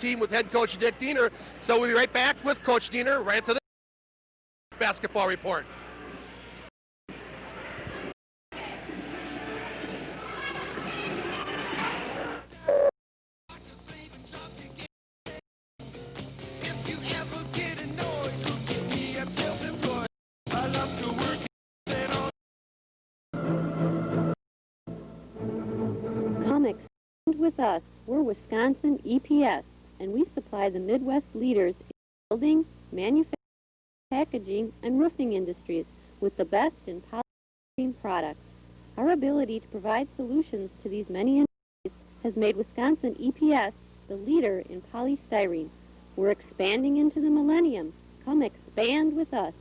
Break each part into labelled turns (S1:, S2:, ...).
S1: team with head coach Dick Diener. So we'll be right back with Coach Diener right to the basketball report.
S2: With us, we're Wisconsin EPS, and we supply the Midwest leaders in building, manufacturing, packaging, and roofing industries with the best in polystyrene products. Our ability to provide solutions to these many industries has made Wisconsin EPS the leader in polystyrene. We're expanding into the millennium. Come expand with us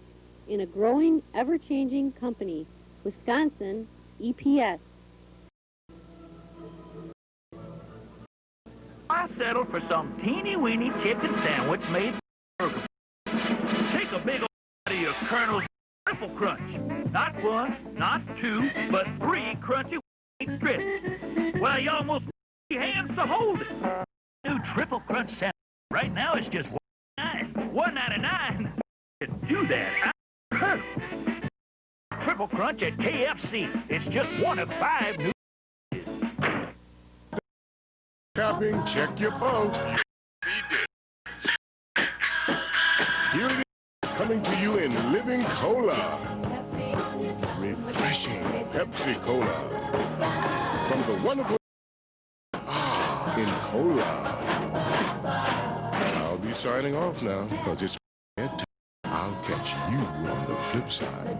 S2: in a growing, ever-changing company. Wisconsin EPS.
S3: I settled for some teeny-weeny chicken sandwich made burger. Take a big old out of your Colonel's Triple Crunch. Not one, not two, but 3 crunchy strips. Well, you almost need your hands to hold it. New Triple Crunch sandwich right now is just $1.99. Do that. Triple Crunch at KFC. It's just one of 5 new.
S4: Shopping, check your pulse. Here it is, coming to you in living cola. Refreshing Pepsi Cola. From the wonderful in cola. I'll be signing off now, because it's bedtime. I'll catch you on the flip side.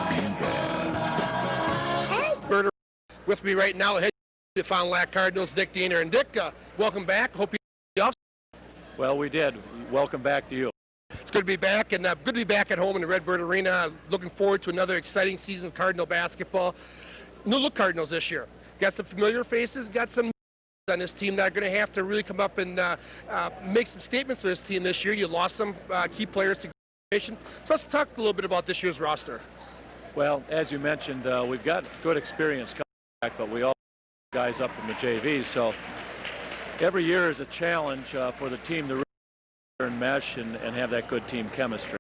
S4: Be there.
S1: Berter with me right now, head the Fond du Lac Cardinals, Dick Diener. And Dick, welcome back. Hope you off.
S5: Well, we did. Welcome back to you.
S1: It's good to be back, and good to be back at home in the Redbird Arena. Looking forward to another exciting season of Cardinal basketball. New look Cardinals this year. Got some familiar faces, got some on this team that are going to have to really come up and make some statements for this team this year. You lost some key players to graduation. So let's talk a little bit about this year's roster.
S5: Well, as you mentioned, we've got good experience coming back, but we all guys up from the JVs, so every year is a challenge for the team to really and mesh and have that good team chemistry.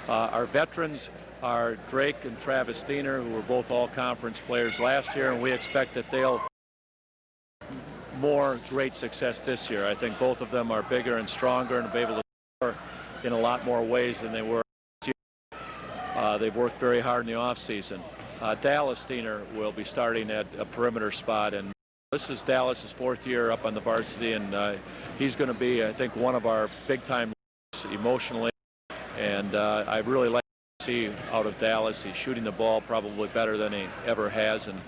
S5: Our veterans are Drake and Travis Diener, who were both all-conference players last year, and we expect that they'll more great success this year. I think both of them are bigger and stronger and will be able to score in a lot more ways than they were last year. They've worked very hard in the offseason. Dallas Diener will be starting at a perimeter spot, and this is Dallas's 4th year up on the varsity, and he's going to be, I think, one of our big-time emotionally, and I really like to see out of Dallas. He's shooting the ball probably better than he ever has, and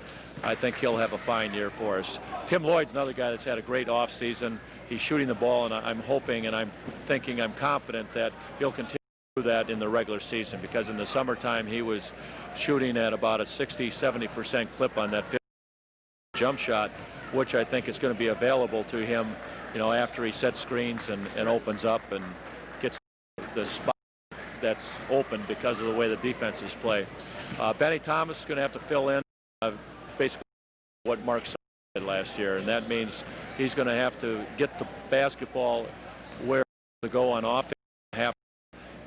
S5: I think he'll have a fine year for us. Tim Lloyd's another guy that's had a great offseason. He's shooting the ball, and I'm hoping and I'm thinking, I'm confident that he'll continue to do that in the regular season, because in the summertime he was shooting at about a 60-70% clip on that jump shot, which I think is going to be available to him, you know, after he sets screens and opens up and gets the spot that's open because of the way the defenses play. Benny Thomas is going to have to fill in basically what Mark did last year, and that means he's going to have to get the basketball where to go on offense,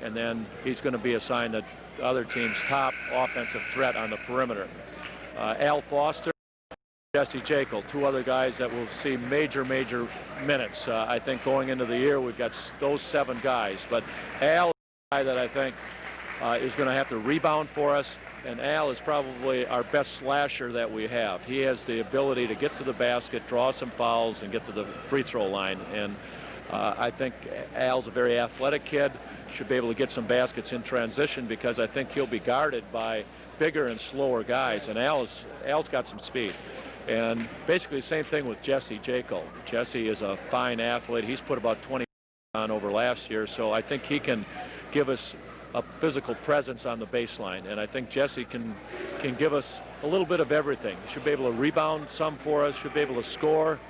S5: and then he's going to be assigned the other team's top offensive threat on the perimeter. Al Foster, Jesse Jekyll, 2 other guys that will see major minutes. I think going into the year we've got those 7 guys, but Al is a guy that I think is going to have to rebound for us, and Al is probably our best slasher that we have. He has the ability to get to the basket, draw some fouls, and get to the free throw line, and I think Al's a very athletic kid, should be able to get some baskets in transition, because I think he'll be guarded by bigger and slower guys, and Al's got some speed. And basically the same thing with Jesse Jekyll. Jesse is a fine athlete. He's put about 20 on over last year, so I think he can give us a physical presence on the baseline, and I think Jesse can give us a little bit of everything. He should be able to rebound some for us, should be able to score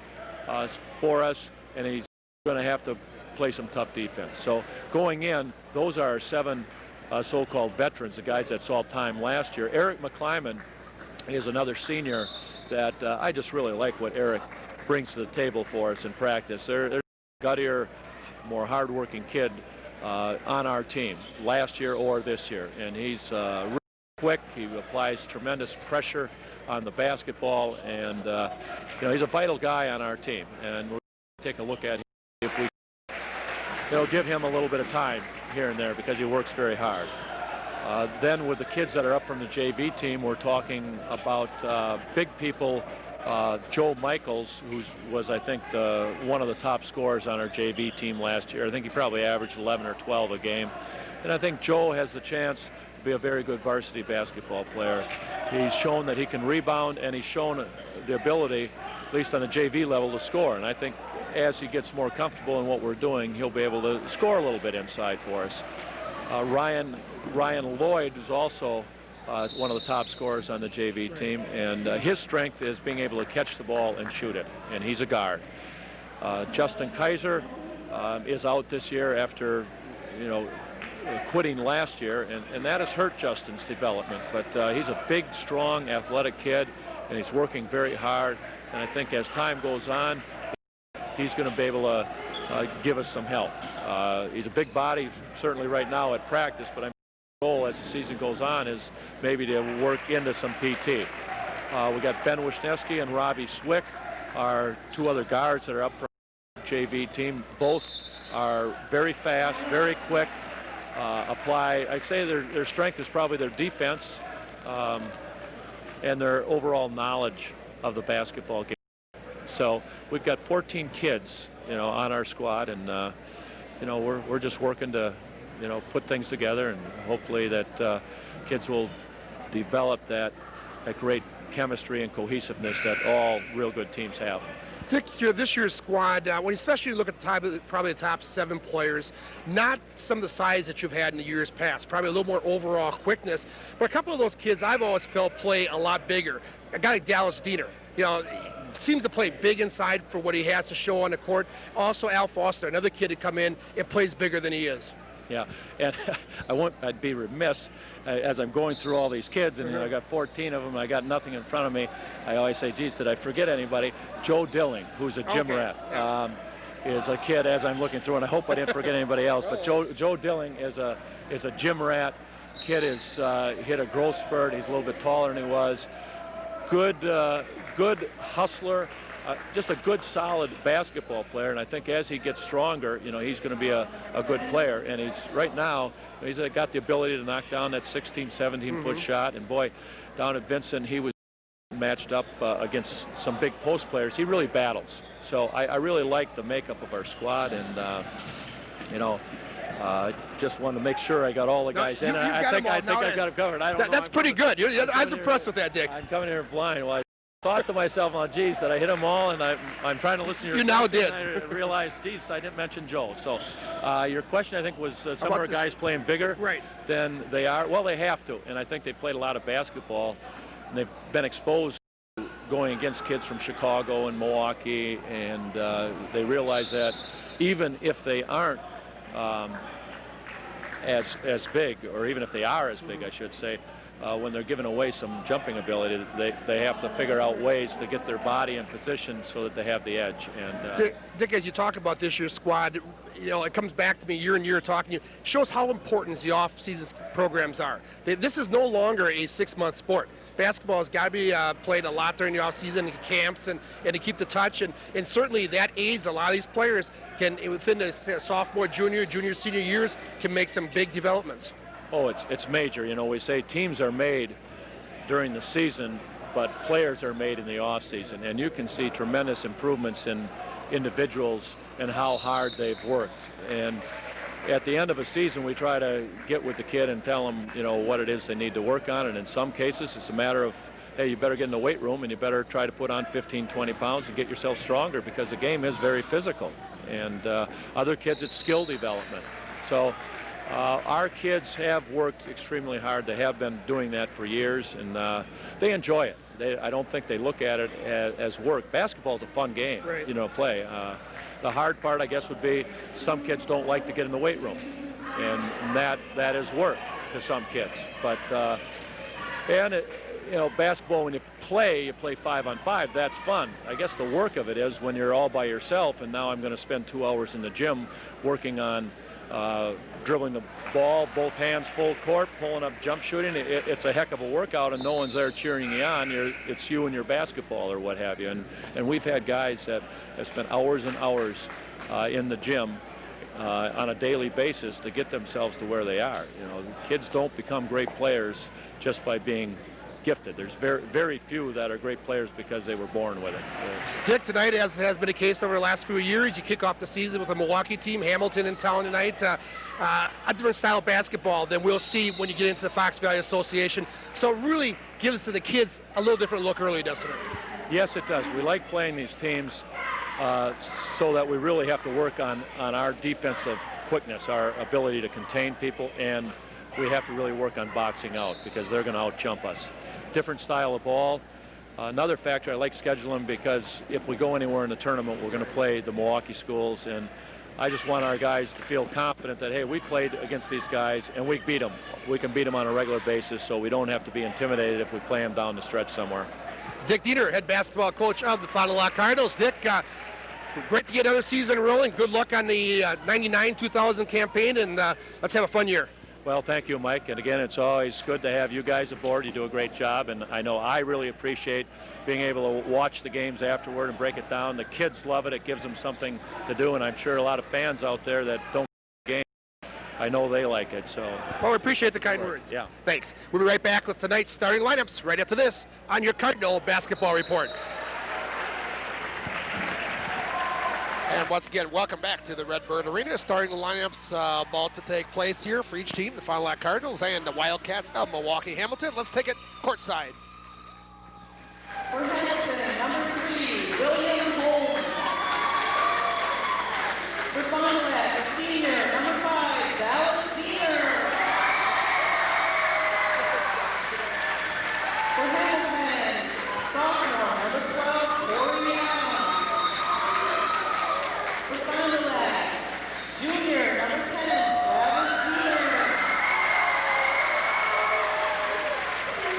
S5: for us, and he's going to have to play some tough defense. So going in, those are our 7 so-called veterans, the guys that saw time last year. Eric McClyman is another senior that I just really like what Eric brings to the table for us in practice. They're guttier, more hardworking kid on our team last year or this year, and he's really quick. He applies tremendous pressure on the basketball, and you know, he's a vital guy on our team, and we're going to take a look at him if we give him a little bit of time here and there, because he works very hard. Then with the kids that are up from the JV team, we're talking about big people. Joe Michaels, who was, I think, one of the top scorers on our JV team last year. I think he probably averaged 11 or 12 a game. And I think Joe has the chance to be a very good varsity basketball player. He's shown that he can rebound, and he's shown the ability, at least on the JV level, to score. And I think as he gets more comfortable in what we're doing, he'll be able to score a little bit inside for us. Ryan Lloyd is also one of the top scorers on the JV team, and his strength is being able to catch the ball and shoot it, and he's a guard. Justin Kaiser is out this year after, quitting last year, and that has hurt Justin's development, but he's a big, strong, athletic kid, and he's working very hard, and I think as time goes on, he's going to be able to give us some help. He's a big body, certainly right now at practice, but I'm goal as the season goes on is maybe to work into some PT. We got Ben Wisniewski and Robbie Swick, our two other guards that are up from the JV team. Both are very fast, very quick. I say their strength is probably their defense and their overall knowledge of the basketball game. So we've got 14 kids, on our squad, and we're just working to put things together, and hopefully that kids will develop that great chemistry and cohesiveness that all real good teams have.
S1: Dick, this year's squad, when especially you look at probably the top 7 players, not some of the size that you've had in the years past, probably a little more overall quickness, but a couple of those kids I've always felt play a lot bigger. A guy like Dallas Diener, seems to play big inside for what he has to show on the court. Also Al Foster, another kid to come in, it plays bigger than he is.
S5: Yeah, and I'd be remiss as I'm going through all these kids, and I got 14 of them, I got nothing in front of me. I always say, geez, did I forget anybody? Joe Dilling, who's a gym rat, is a kid as I'm looking through, and I hope I didn't forget anybody else, but Joe Dilling is a gym rat. Kid has hit a growth spurt. He's a little bit taller than he was. Good hustler. Just a good, solid basketball player, and I think as he gets stronger, he's going to be a good player. And right now, he's got the ability to knock down that 16, 17-foot shot. And boy, down at Vincent, he was matched up against some big post players. He really battles. So I really like the makeup of our squad, and just wanted to make sure I got all the guys in. I think I've got it covered. I don't know.
S1: That's pretty good. I was impressed with that, Dick.
S5: I'm coming here blind. Well, I thought to myself, oh, geez, did I hit them all? And I'm trying to listen to your
S1: You now did.
S5: I realized, geez, I didn't mention Joe. So your question, I think, was some of our guys playing bigger than they are. Well, they have to, and I think they played a lot of basketball, and they've been exposed to going against kids from Chicago and Milwaukee, and they realize that even if they aren't as big, or even if they are as big, I should say, when they're giving away some jumping ability, they have to figure out ways to get their body in position so that they have the edge. And
S1: Dick, as you talk about this year's squad, it comes back to me year and year talking to you. Shows how important the off-season programs are. This is no longer a 6-month sport. Basketball has got to be played a lot during the off-season, in camps, and to keep the touch. And certainly that aids a lot of these players can, within the sophomore, junior, senior years, can make some big developments.
S5: Oh, it's major. We say teams are made during the season, but players are made in the off season, and you can see tremendous improvements in individuals and how hard they've worked. And at the end of a season, we try to get with the kid and tell them, what it is they need to work on. And in some cases, it's a matter of, hey, you better get in the weight room and you better try to put on 15, 20 pounds and get yourself stronger, because the game is very physical. And other kids, it's skill development. So our kids have worked extremely hard. They have been doing that for years, and they enjoy it. I don't think they look at it as work. Basketball is a fun game, to play. The hard part, I guess, would be some kids don't like to get in the weight room, and that is work to some kids. But you know, basketball, when you play 5-on-5. That's fun. I guess the work of it is when you're all by yourself, and now I'm going to spend 2 hours in the gym working on dribbling the ball, both hands full court, pulling up jump shooting. It's a heck of a workout, and no one's there cheering you on. It's you and your basketball or what have you. And we've had guys that have spent hours and hours in the gym on a daily basis to get themselves to where they are. You know, kids don't become great players just by being gifted. There's very, very few that are great players because they were born with it.
S1: Dick, tonight, as has been the case over the last few years, you kick off the season with a Milwaukee team, Hamilton in town tonight. A different style of basketball than we'll see when you get into the Fox Valley Association. So it really gives to the kids a little different look early, doesn't it?
S5: Yes, it does. We like playing these teams so that we really have to work on our defensive quickness, our ability to contain people, and we have to really work on boxing out because they're going to out-jump us. Different style of ball. Another factor, I like scheduling because if we go anywhere in the tournament, we're going to play the Milwaukee schools, and I just want our guys to feel confident that, hey, we played against these guys and we beat them. We can beat them on a regular basis, so we don't have to be intimidated if we play them down the stretch somewhere.
S1: Dick Dieter, head basketball coach of the Fond du Lac Cardinals. Dick, great to get another season rolling. Good luck on the 99-2000 campaign, and let's have a fun year.
S5: Well, thank you, Mike. And again, it's always good to have you guys aboard. You do a great job, and I know I really appreciate being able to watch the games afterward and break it down. The kids love it. It gives them something to do, and I'm sure a lot of fans out there that don't game, I know they like it. So,
S1: well, we appreciate the kind words.
S5: Yeah.
S1: Thanks. We'll be right back with tonight's starting lineups right after this on your Cardinal Basketball Report. And once again, welcome back to the Redbird Arena. Starting the lineups about to take place here for each team, the Fond du Lac Cardinals and the Wildcats of Milwaukee Hamilton. Let's take it courtside.
S6: For Hamilton, number 3, William Holmes. For Fond du Lac, a senior, number 5, Dallas Diener. For Hamilton, sophomore, number 12, Corey Young. For Fond du Lac, junior, number 10, Travis Diener.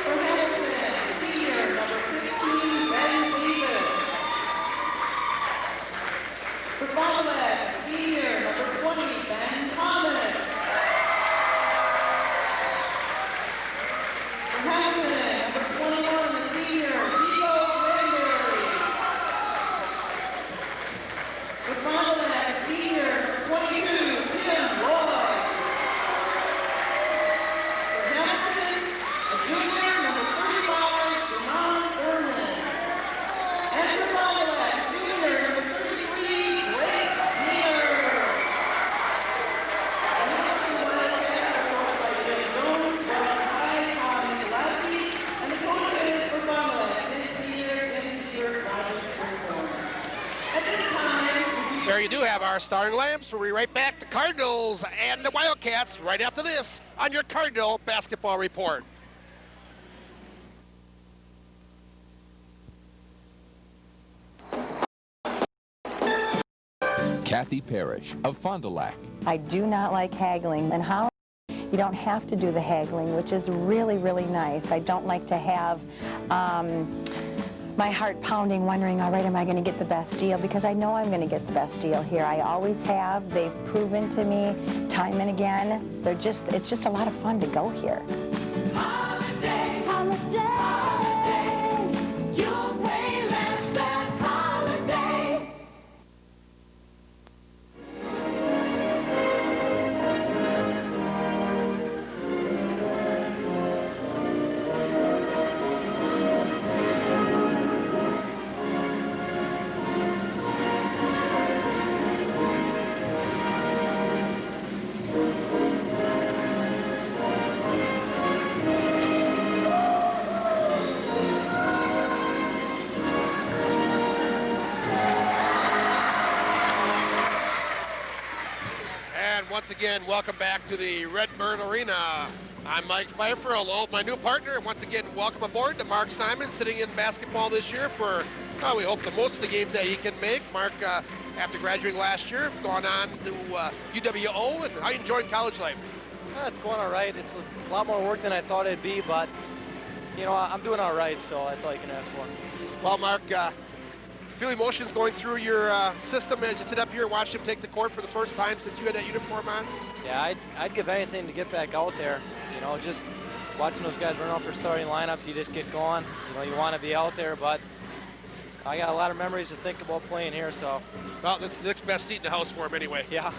S6: For Hamilton, senior, number 15, Ben Davis. For Fond du Lac, senior, number 20, Ben Thomas. For Hamilton, number 21, senior, Chico Granberry. For Fond du Lac, senior, 22, Tim Lloyd. For Hamilton, a junior, number 35, Jamon Thurman. And for Fond du Lac, junior, number 33, Blake Neer. The Hamilton Wildcats are coached by Jay Jones, Rob Hyde, Tommy Gillespie, and the coaches for Fond du Lac, Nick Peter, Tim Stewart, Roger Strickland. At this time,
S1: There you do have our starting lineups. We'll be right back to Cardinals and the Wildcats right after this on your Cardinal Basketball Report.
S7: Kathy Parrish of Fond du Lac.
S8: I do not like haggling, and how you don't have to do the haggling, which is really, really nice. I don't like to have my heart pounding, wondering, all right, am I going to get the best deal? Because I know I'm going to get the best deal here. I always have. They've proven to me time and again. It's just a lot of fun to go here.
S6: Holiday, holiday, holiday. You'll pay less at Holiday.
S1: Once again, welcome back to the Redbird Arena. I'm Mike Pfeiffer, along with my new partner. And once again, welcome aboard to Mark Simon, sitting in basketball this year for, we hope, the most of the games that he can make. Mark, after graduating last year, gone on to UWO, and how you enjoying college life?
S9: It's going all right. It's a lot more work than I thought it'd be, but, you know, I'm doing all right, so that's all you can ask for.
S1: Well, Mark, feel emotions going through your system as you sit up here and watch him take the court for the first time since you had that uniform on?
S9: Yeah, I'd give anything to get back out there. You know, just watching those guys run off for starting lineups, you just get going. You know, you want to be out there, but I got a lot of memories to think about playing here, so.
S1: Well, this is the next best seat in the house for him anyway.
S9: Yeah.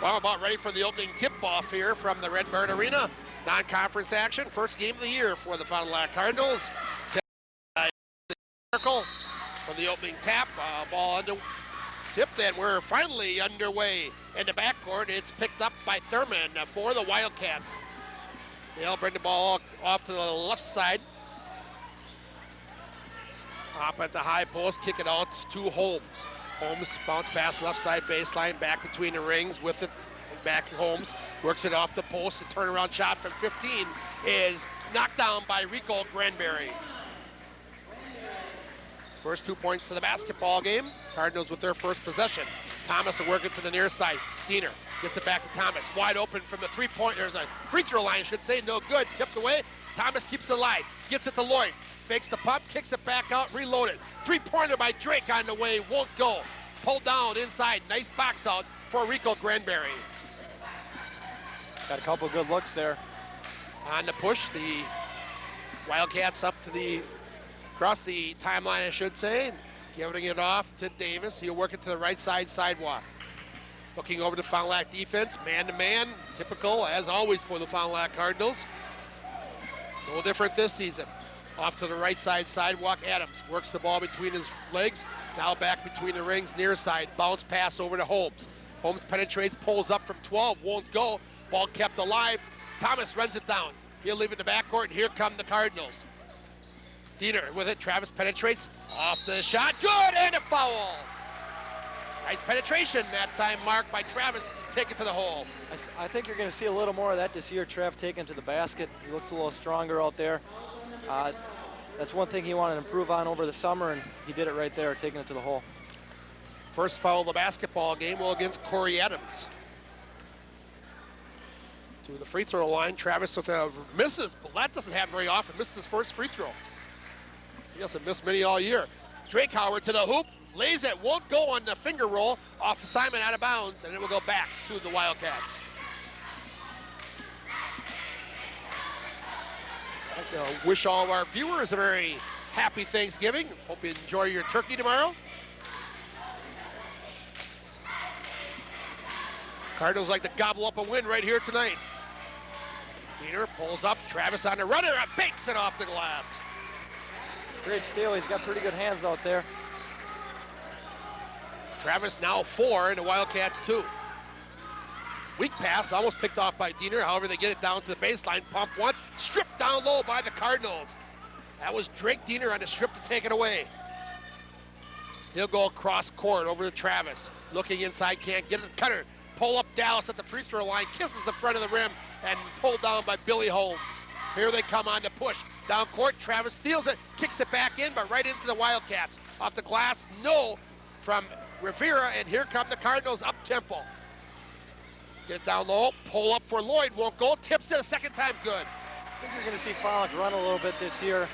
S1: Well, I'm about ready for the opening tip-off here from the Redbird Arena. Non-conference action, first game of the year for the Fond du Lac Cardinals. Circle for the opening tap, ball under tipped, and we're finally underway. In the backcourt, it's picked up by Thurman for the Wildcats. They'll bring the ball off to the left side. Up at the high post, kick it out to Holmes. Holmes bounce pass left side baseline, back between the rings with it, and back to Holmes. Works it off the post, a turnaround shot from 15 is knocked down by Rico Granberry. First 2 points of the basketball game. Cardinals with their first possession. Thomas will work it to the near side. Diener gets it back to Thomas. Wide open from the three-pointers, a free throw line, I should say. No good. Tipped away. Thomas keeps it alive. Gets it to Lloyd. Fakes the pump, kicks it back out, reloaded. Three-pointer by Drake on the way, won't go. Pulled down inside. Nice box out for Rico Granberry.
S9: Got a couple good looks there.
S1: On the push, the Wildcats up to the across the timeline, I should say, giving it off to Davis. He'll work it to the right side sidewalk. Looking over to Fond du Lac defense, man-to-man, typical as always for the Fond du Lac Cardinals. A little different this season. Off to the right side sidewalk, Adams works the ball between his legs. Now back between the rings, near side, bounce pass over to Holmes. Holmes penetrates, pulls up from 12, won't go. Ball kept alive. Thomas runs it down. He'll leave it in the backcourt, and here come the Cardinals. Diener with it, Travis penetrates, off the shot, good, and a foul. Nice penetration that time, marked by Travis, take it to the hole.
S9: I think you're going to see a little more of that this year, Trav taking to the basket. He looks a little stronger out there. That's one thing he wanted to improve on over the summer, and he did it right there, taking it to the hole.
S1: First foul of the basketball game will against Corey Adams. To the free throw line, Travis with a misses, but that doesn't happen very often, misses his first free throw. He hasn't missed many all year. Drake Howard to the hoop, lays it, won't go on the finger roll, off assignment out of bounds, and it will go back to the Wildcats. I'd like to wish all of our viewers a very happy Thanksgiving. Hope you enjoy your turkey tomorrow. Cardinals like to gobble up a win right here tonight. Peter pulls up, Travis on the runner, banks it off the glass.
S9: Great steal, he's got pretty good hands out there.
S1: Travis now 4 and the Wildcats 2. Weak pass, almost picked off by Diener. However, they get it down to the baseline. Pump once, stripped down low by the Cardinals. That was Drake Diener on the strip to take it away. He'll go across court over to Travis. Looking inside, can't get it. Cutter, pull up Dallas at the free throw line, kisses the front of the rim, and pulled down by Billy Holmes. Here they come on to push. Down court, Travis steals it, kicks it back in, but right into the Wildcats. Off the glass, no from Rivera, and here come the Cardinals up tempo. Get it down low, pull up for Lloyd, won't go, tips it a second time, good.
S9: I think you're going to see Fond du Lac run a little bit this year.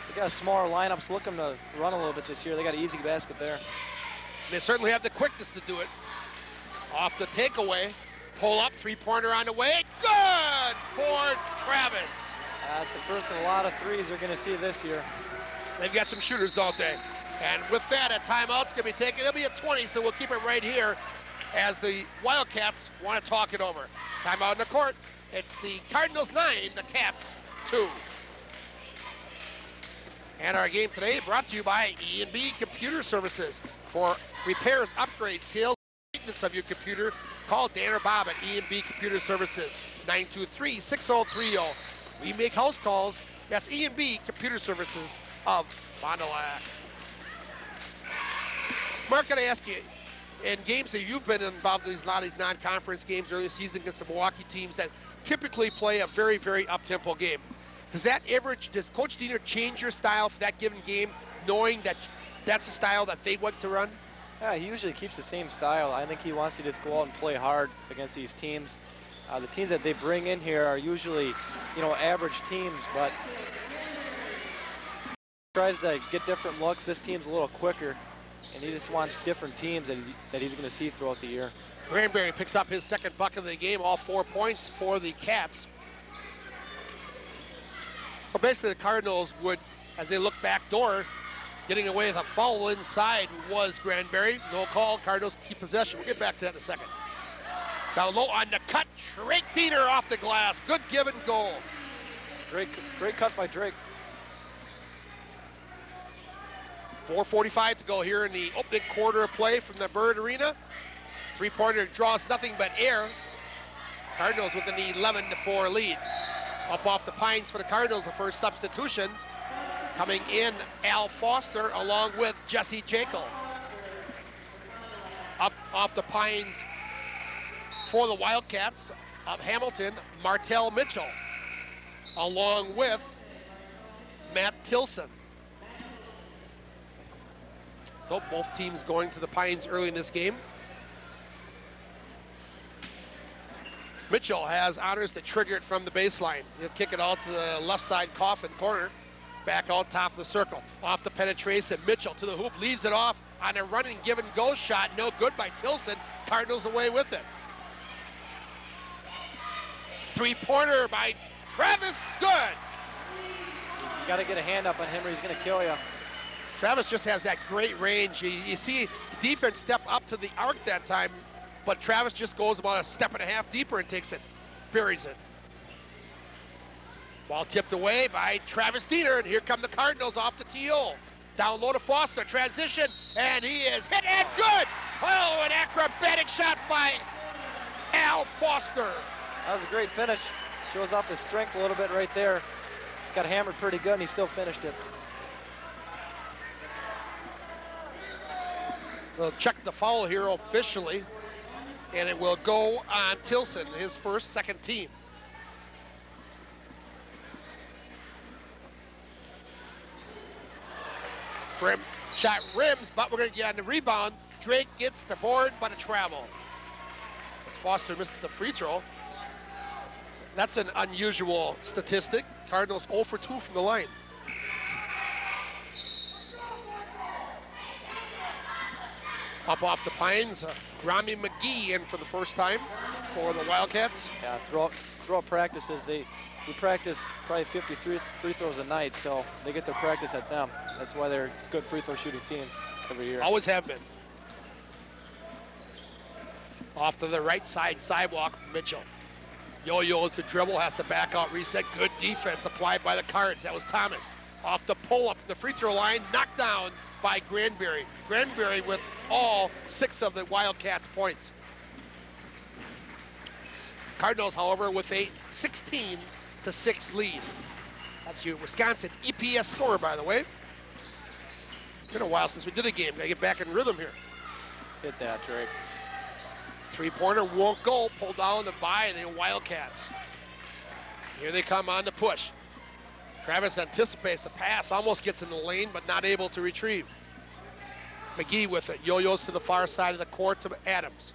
S9: They got a smaller lineup, so look them to run a little bit this year. They got an easy basket there.
S1: They certainly have the quickness to do it. Off the takeaway, pull up, three-pointer on the way, good for Travis.
S9: That's the first of a lot of threes they're going to see this year.
S1: They've got some shooters, don't they? And with that, a timeout's going to be taken. It'll be a 20, so we'll keep it right here as the Wildcats want to talk it over. Timeout in the court. It's the Cardinals 9, the Cats 2. And our game today brought to you by E&B Computer Services. For repairs, upgrades, sales, maintenance of your computer, call Dan or Bob at E&B Computer Services, 923-6030. We make house calls. That's E&B Computer Services of Fond du Lac. Mark, can I ask you, in games that you've been involved in, a lot of these non-conference games early season against the Milwaukee teams that typically play a very, very up-tempo game, does Coach Diener change your style for that given game, knowing that that's the style that they want to run?
S9: Yeah, he usually keeps the same style. I think he wants you to just go out and play hard against these teams. The teams that they bring in here are usually, average teams, but tries to get different looks. This team's a little quicker, and he just wants different teams that he's going to see throughout the year.
S1: Granberry picks up his second bucket of the game, all 4 points for the Cats. So basically the Cardinals would, as they look back door, getting away with a foul inside was Granberry. No call, Cardinals keep possession. We'll get back to that in a second. Down low on the cut, Drake Diener off the glass. Good give and goal.
S9: Great cut by Drake.
S1: 4:45 to go here in the opening quarter of play from the Bird Arena. Three-pointer draws nothing but air. Cardinals with an 11-4 lead. Up off the Pines for the Cardinals, the first substitutions. Coming in, Al Foster along with Jesse Jekyll. Up off the Pines for the Wildcats of Hamilton, Martell Mitchell, along with Matt Tilson. So both teams going to the Pines early in this game. Mitchell has honors to trigger it from the baseline. He'll kick it out to the left side coffin corner. Back out top of the circle. Off the penetration, Mitchell to the hoop, leaves it off on a running give and go shot. No good by Tilson. Cardinals away with it. Three-pointer by Travis, good.
S9: You got to get a hand up on him or he's going to kill you.
S1: Travis just has that great range. You see the defense step up to the arc that time, but Travis just goes about a step and a half deeper and takes it, buries it. Ball tipped away by Travis Diener, and here come the Cardinals off to Teal. Down low to Foster, transition, and he is hit and good! Oh, an acrobatic shot by Al Foster.
S9: That was a great finish. Shows off his strength a little bit right there. Got hammered pretty good, and he still finished it.
S1: We'll check the foul here officially, and it will go on Tilson, his first, second team. Frim shot rims, but we're going to get on the rebound. Drake gets the board, but a travel. As Foster misses the free throw. That's an unusual statistic. Cardinals 0 for 2 from the line. Up off the Pines, Rami McGee in for the first time for the Wildcats.
S9: Yeah, throughout practices, we practice probably 53 free throws a night, so they get their practice at them. That's why they're a good free throw shooting team every year.
S1: Always have been. Off to the right side sidewalk, Mitchell. Yo-yo's the dribble, has to back out, reset. Good defense applied by the Cards. That was Thomas. Off the pull-up, the free throw line, knocked down by Granberry. Granberry with all 6 of the Wildcats' points. Cardinals, however, with a 16-6 lead. That's your Wisconsin EPS score, by the way. Been a while since we did a game. Gotta get back in rhythm here.
S9: Hit that, Drake.
S1: Three-pointer won't go. Pulled down by the Wildcats. Here they come on the push. Travis anticipates the pass, almost gets in the lane, but not able to retrieve. McGee with it. Yo-yos to the far side of the court to Adams.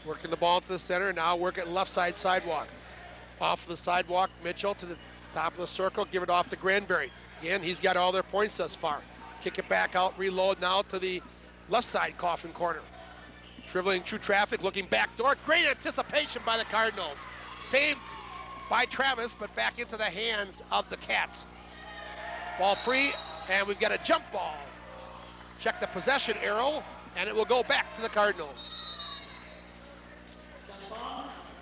S1: Working the ball to the center, now working left side sidewalk. Off the sidewalk, Mitchell to the top of the circle, give it off to Granberry. Again, he's got all their points thus far. Kick it back out, reload now to the left side coffin corner. Dribbling through traffic, looking back door. Great anticipation by the Cardinals. Saved by Travis, but back into the hands of the Cats. Ball free, and we've got a jump ball. Check the possession arrow, and it will go back to the Cardinals.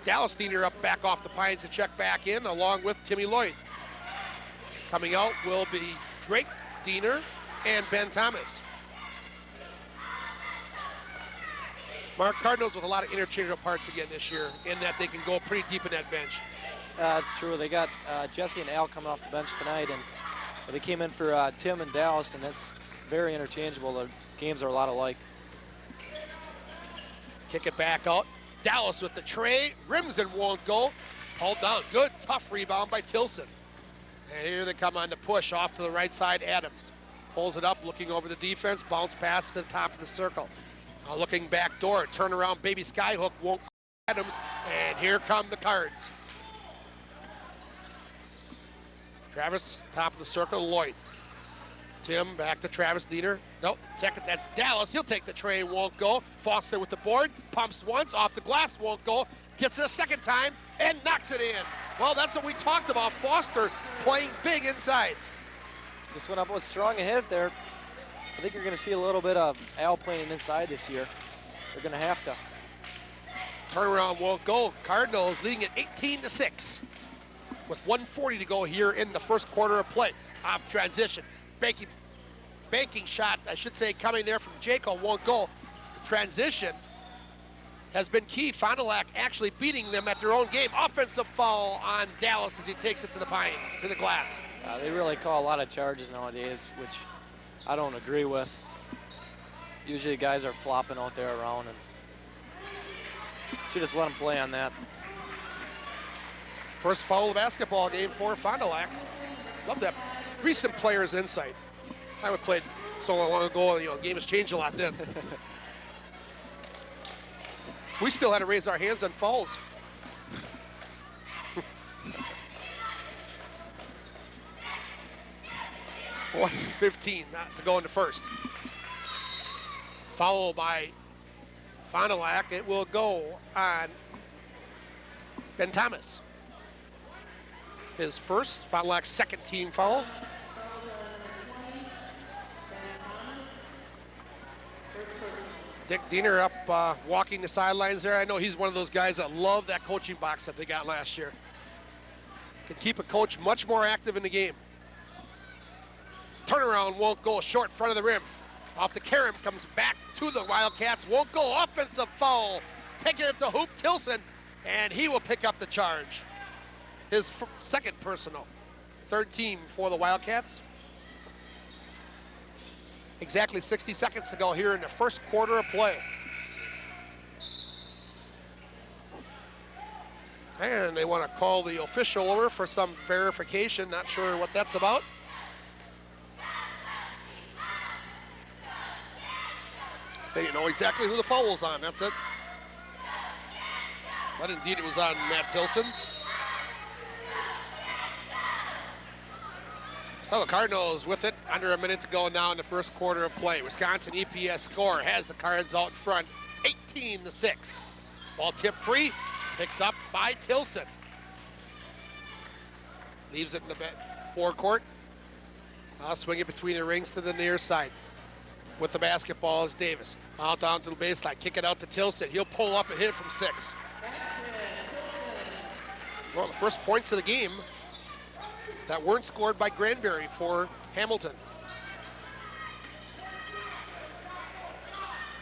S1: Dallas Diener up back off the Pines to check back in, along with Timmy Lloyd. Coming out will be Drake, Diener, and Ben Thomas. Mark, Cardinals with a lot of interchangeable parts again this year, in that they can go pretty deep in that bench.
S9: That's true. They got Jesse and Al coming off the bench tonight, and they came in for Tim and Dallas, and that's very interchangeable. The games are a lot alike.
S1: Kick it back out. Dallas with the tray. Rims and won't go. Hold down. Good, tough rebound by Tilson. And here they come on the push off to the right side. Adams pulls it up, looking over the defense. Bounce pass to the top of the circle. Now looking back door. Turnaround, baby skyhook won't go. Adams. And here come the Cards. Travis, top of the circle. Lloyd. Tim back to Travis Diener. Nope, second, that's Dallas. He'll take the tray, won't go. Foster with the board, pumps once, off the glass, won't go. Gets it a second time and knocks it in. Well, that's what we talked about. Foster playing big inside.
S9: Just went up with strong ahead there. I think you're going to see a little bit of Al playing inside this year. They're going to have to.
S1: Turnaround won't go. Cardinals leading at 18-6 with 1:40 to go here in the first quarter of play. Off transition. Banking shot, I should say, coming there from Jaco, won't go. Transition has been key. Fond du Lac actually beating them at their own game. Offensive foul on Dallas as he takes it to the glass.
S9: They really call a lot of charges nowadays, which I don't agree with. Usually guys are flopping out there around, and should just let them play on that.
S1: First foul of the basketball game for Fond du Lac. Love that recent players' insight. I would played so long ago, the game has changed a lot then. We still had to raise our hands on fouls. .15 not to go into first. Foul by Fond du Lac. It will go on Ben Thomas. His first, Fond du Lac's second team foul. Dick Diener up walking the sidelines there. I know he's one of those guys that love that coaching box that they got last year. Can keep a coach much more active in the game. Turnaround won't go, short front of the rim. Off the Karam, comes back to the Wildcats, won't go. Offensive foul, taking it to Hoop Tilson, and he will pick up the charge. His second personal, third team for the Wildcats. Exactly 60 seconds to go here in the first quarter of play. And they want to call the official over for some verification. Not sure what that's about. They didn't know exactly who the foul was on, that's it. But indeed it was on Matt Tilson. So the Cardinals with it, under a minute to go now in the first quarter of play. Wisconsin EPS score has the Cards out front, 18-6. Ball tipped free, picked up by Tilson. Leaves it in the forecourt. I'll swing it between the rings to the near side. With the basketball is Davis. Out down to the baseline, kick it out to Tilson. He'll pull up and hit it from 6. Well, the first points of the game that weren't scored by Granbury for Hamilton.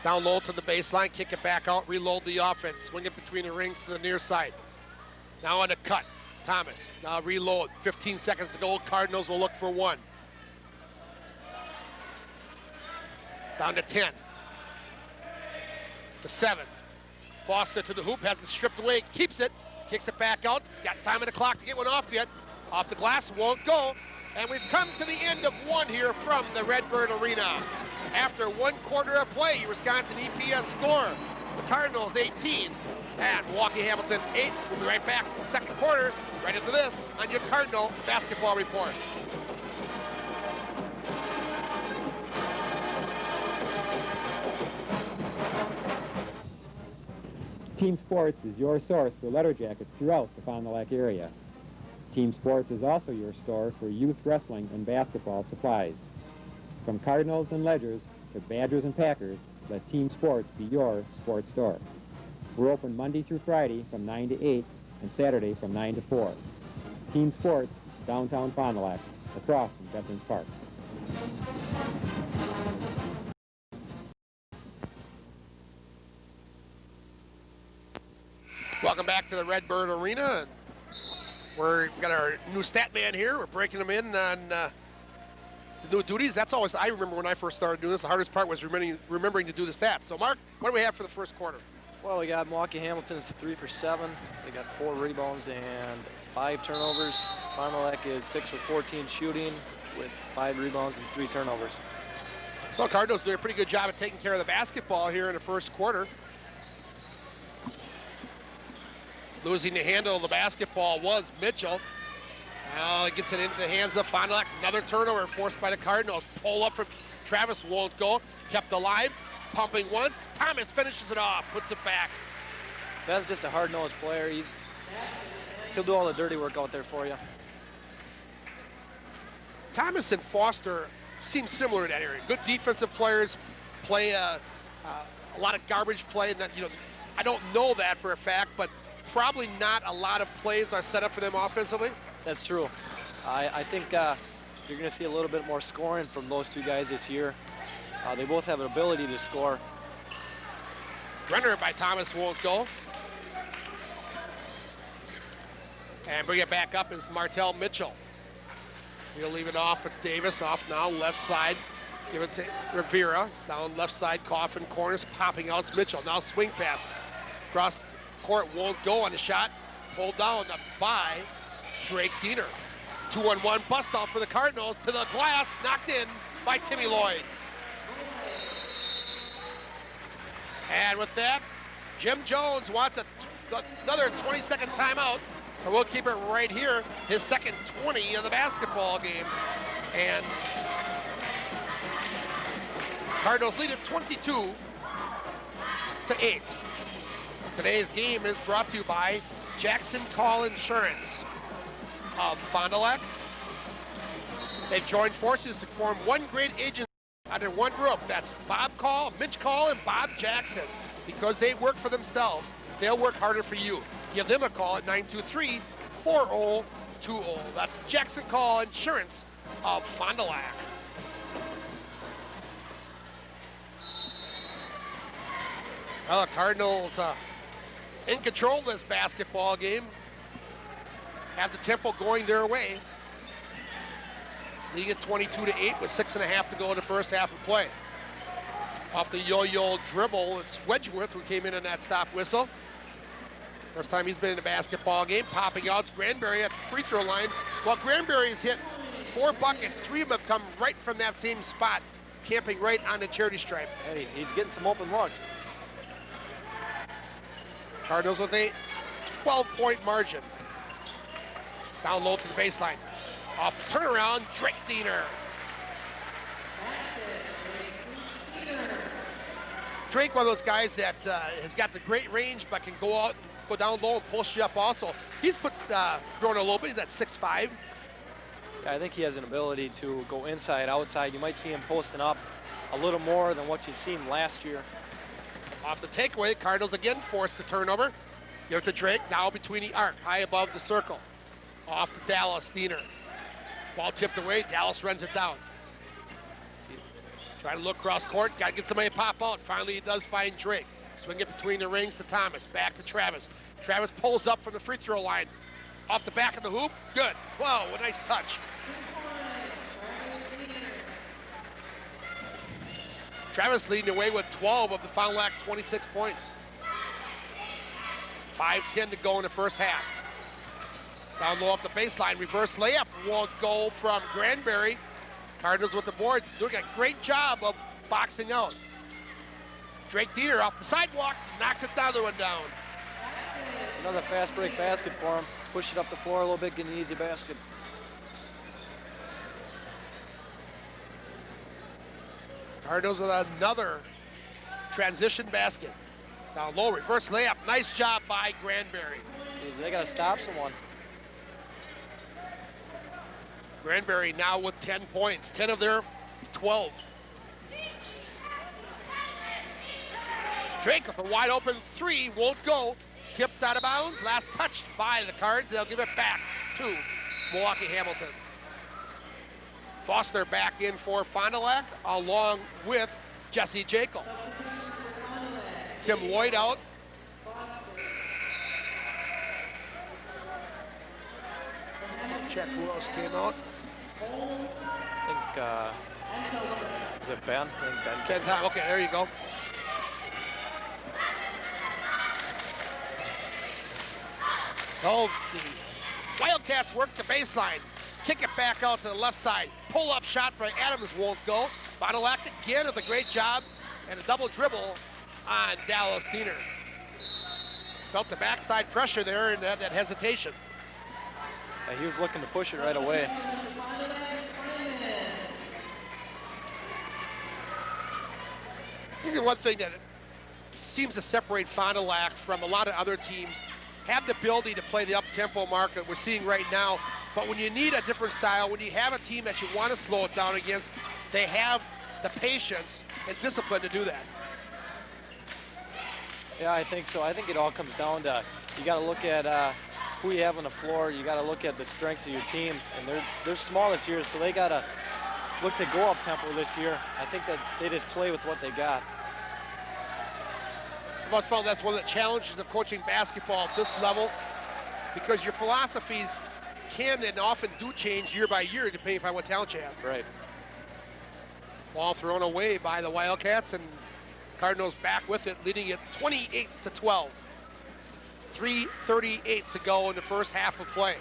S1: Down low to the baseline, kick it back out, reload the offense, swing it between the rings to the near side. Now on a cut, Thomas. Now reload, 15 seconds to go. Cardinals will look for 1. Down to 10. To 7. Foster to the hoop, has it stripped away, keeps it, kicks it back out. He's got time on the clock to get one off yet. Off the glass, won't go. And we've come to the end of one here from the Redbird Arena. After 1 quarter of play, your Wisconsin EPS score. The Cardinals 18 and Milwaukee Hamilton 8. We'll be right back for the second quarter right after this on your Cardinal Basketball Report.
S10: Team Sports is your source for letter jackets throughout the Fond du Lac area. Team Sports is also your store for youth wrestling and basketball supplies. From Cardinals and Ledgers to Badgers and Packers, let Team Sports be your sports store. We're open Monday through Friday from 9 to 8 and Saturday from 9 to 4. Team Sports, downtown Fond du Lac, across from Veterans Park.
S1: Welcome back to the Redbird Arena. We've got our new stat man here. We're breaking them in on the new duties. That's always, I remember when I first started doing this, the hardest part was remembering to do the stats. So, Mark, what do we have for the first quarter?
S9: Well, we got Milwaukee Hamilton's 3 for 7. They got 4 rebounds and 5 turnovers. Fond du Lac is 6 for 14 shooting with 5 rebounds and 3 turnovers.
S1: So Cardinals doing a pretty good job of taking care of the basketball here in the first quarter. Losing the handle of the basketball was Mitchell. Well, it gets it into the hands of Fond du Lac. Another turnover forced by the Cardinals. Pull up from Travis, won't go. Kept alive, pumping once. Thomas finishes it off, puts it back.
S9: Ben's just a hard-nosed player. He'll do all the dirty work out there for you.
S1: Thomas and Foster seem similar in that area. Good defensive players, play a lot of garbage play. And that, you know, I don't know that for a fact, but probably not a lot of plays are set up for them offensively.
S9: That's true. I think you're going to see a little bit more scoring from those two guys this year. They both have an ability to score.
S1: Runner by Thomas won't go. And bring it back up is Martell Mitchell. He'll leave it off with Davis, off now, left side. Give it to Rivera, down left side, Coffin, corners, popping out, it's Mitchell. Now swing pass. Cross court, won't go on the shot. Pulled down by Drake Diener. 2-on-1 bust out for the Cardinals to the glass, knocked in by Timmy Lloyd. And with that, Jim Jones wants another 20-second timeout. So we'll keep it right here, his second 20 of the basketball game. And Cardinals lead it 22-8. Today's game is brought to you by Jackson Call Insurance of Fond du Lac. They've joined forces to form one great agency under one roof. That's Bob Call, Mitch Call, and Bob Jackson. Because they work for themselves, they'll work harder for you. Give them a call at 923-4020. That's Jackson Call Insurance of Fond du Lac. Well, the Cardinals in control of this basketball game. Have the tempo going their way. Leading at 22-8 with 6.5 to go in the first half of play. Off the yo-yo dribble, it's Wedgeworth who came in on that stop whistle. First time he's been in a basketball game. Popping out, it's Granberry at the free throw line. Well, Granberry's hit 4 buckets. 3 of them have come right from that same spot, camping right on the charity stripe.
S9: Hey, he's getting some open looks.
S1: Cardinals with a 12-point margin. Down low to the baseline. Off the turnaround, Drake Diener. Drake, one of those guys that has got the great range, but can go out, go down low and post you up also. He's grown a little bit, he's at 6'5".
S9: Yeah, I think he has an ability to go inside, outside. You might see him posting up a little more than what you've seen last year.
S1: Off the takeaway, Cardinals again forced the turnover. Give it to Drake, now between the arc, high above the circle. Off to Dallas, Diener. Ball tipped away, Dallas runs it down. Try to look cross court, got to get somebody to pop out. Finally, he does find Drake. Swing it between the rings to Thomas, back to Travis. Travis pulls up from the free throw line. Off the back of the hoop, good. Whoa, a nice touch. Travis leading away with 12 of the Fond du Lac 26 points. 5:10 to go in the first half. Down low off the baseline, reverse layup won't go from Granberry. Cardinals with the board, doing a great job of boxing out. Drake Diener off the sidewalk, knocks it the other one down.
S9: It's another fast break basket for him. Push it up the floor a little bit, get an easy basket.
S1: Cardinals with another transition basket. Down low, reverse layup, nice job by Granberry.
S9: They got to stop someone.
S1: Granberry now with 10 points, 10 of their 12. Drake with a wide open 3, won't go. Tipped out of bounds, last touched by the Cards. They'll give it back to Milwaukee Hamilton. Foster back in for Fond du Lac, along with Jesse Jekyll. Tim Lloyd out. Check who else came out.
S9: I think, is it Ben? I think Ben.
S1: Ken Tom, okay, there you go. So the Wildcats work the baseline. Kick it back out to the left side. Pull-up shot by Adams won't go. Fond du Lac again with a great job and a double dribble on Dallas Diener. Felt the backside pressure there and that hesitation.
S9: He was looking to push it right away.
S1: I think the one thing that seems to separate Fond du Lac from a lot of other teams have the ability to play the up-tempo market we're seeing right now. But when you need a different style, when you have a team that you want to slow it down against, they have the patience and discipline to do that.
S9: Yeah, I think so. I think it all comes down to you got to look at who you have on the floor. You got to look at the strengths of your team, and they're small this year, so they got to look to go up tempo this year. I think that they just play with what they got.
S1: I've always found that's one of the challenges of coaching basketball at this level, because your philosophies can and often do change year by year depending upon what talent you have.
S9: Right.
S1: Ball thrown away by the Wildcats, and Cardinals back with it, leading it 28-12. 3:38 to go in the first half of play.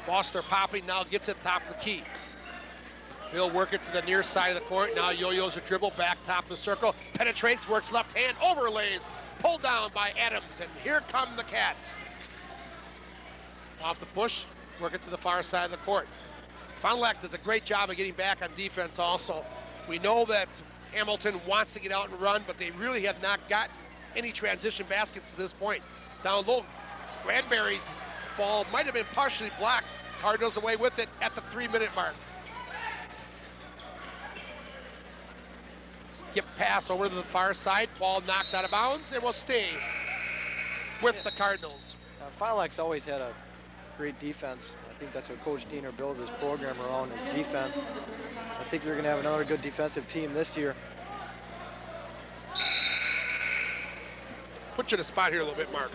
S1: Foster popping, now gets it top of the key. He'll work it to the near side of the court. Now yo-yos a dribble, back top of the circle. Penetrates, works left hand, overlays. Pulled down by Adams, and here come the Cats. Off the push, work it to the far side of the court. Fond du Lac does a great job of getting back on defense also. We know that Hamilton wants to get out and run, but they really have not got any transition baskets to this point. Down low, Granberry's ball might have been partially blocked. Cardinals away with it at the 3-minute mark. Skip pass over to the far side, ball knocked out of bounds, and will stay with the Cardinals.
S9: Fond du Lac's always had a great defense. I think that's what Coach Diener builds his program around, is defense. I think we're going to have another good defensive team this year.
S1: Put you in a spot here a little bit, Mark.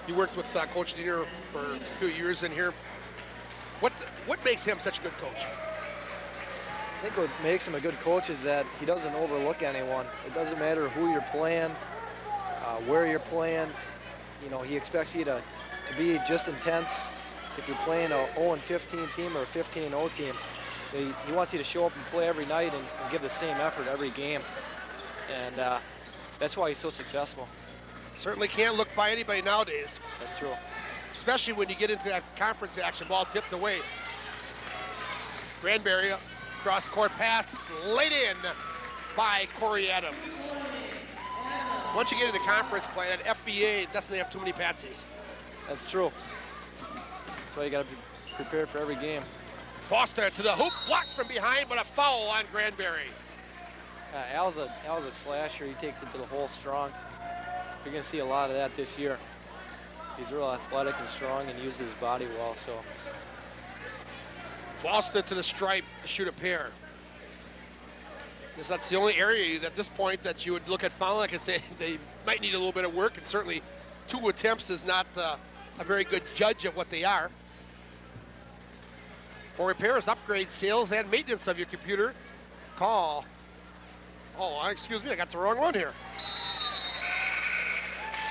S1: You worked with Coach Diener for a few years in here. What makes him such a good coach?
S9: I think what makes him a good coach is that he doesn't overlook anyone. It doesn't matter who you're playing, where you're playing. You know, he expects you to be just intense. If you're playing a 0-15 team or a 15-0 team, he wants you to show up and play every night and give the same effort every game. And that's why he's so successful.
S1: Certainly can't look by anybody nowadays.
S9: That's true.
S1: Especially when you get into that conference action, ball tipped away. Granberry, cross-court pass, laid in by Corey Adams. Once you get into conference play, at FBA doesn't have too many patsies.
S9: That's true. That's why you got to be prepared for every game.
S1: Foster to the hoop, blocked from behind, but a foul on Granberry.
S9: Al's a slasher. He takes it to the hole strong. You're going to see a lot of that this year. He's real athletic and strong and uses his body well. So
S1: Foster to the stripe to shoot a pair. Because that's the only area at this point that you would look at Fond du Lac and say they might need a little bit of work, and certainly 2 attempts is not a very good judge of what they are. For repairs, upgrades, sales, and maintenance of your computer, call. Oh, excuse me, I got the wrong one here.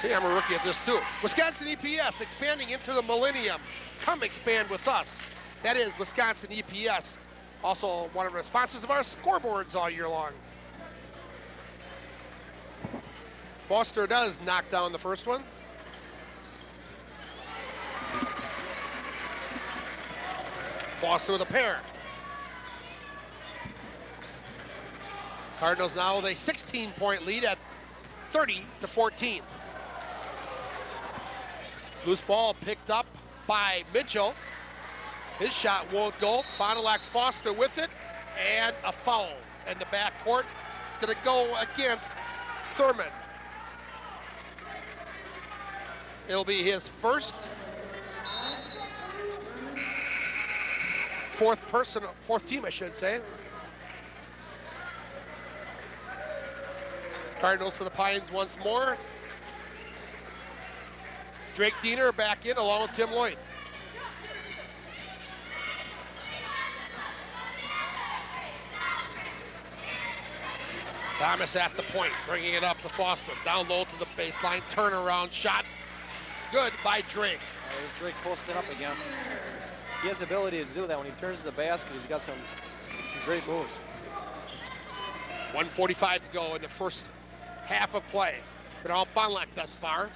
S1: See, I'm a rookie at this too. Wisconsin EPS expanding into the millennium. Come expand with us. That is Wisconsin EPS. Also one of the sponsors of our scoreboards all year long. Foster does knock down the first one. Foster with a pair. Cardinals now with a 16-point lead at 30-14. Loose ball picked up by Mitchell. His shot won't go. Fond du Lac's Foster with it, and a foul in the backcourt. It's going to go against Thurman. It'll be his fourth team, I should say. Cardinals to the Pines once more. Drake Diener back in along with Tim Lloyd. Thomas at the point, bringing it up to Foster. Down low to the baseline, turnaround shot. Good by Drake.
S9: There's Drake posted up again. He has the ability to do that. When he turns to the basket, he's got some great moves.
S1: 1:45 to go in the first half of play. It's been all Fond du Lac thus far.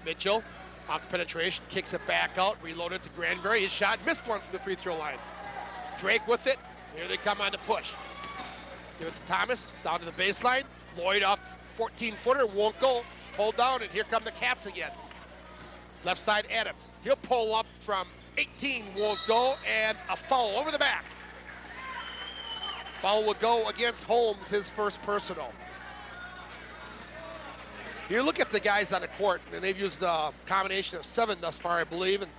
S1: Mitchell, off the penetration, kicks it back out, reloaded to Granberry. His shot missed one from the free throw line. Drake with it. Here they come on the push. Give it to Thomas, down to the baseline. Lloyd off 14-footer, won't go. Pull down, and here come the Cats again. Left side, Adams. He'll pull up from 18, won't go, and a foul over the back. Foul will go against Holmes, his first personal. You look at the guys on the court, and they've used a combination of 7 thus far, I believe. And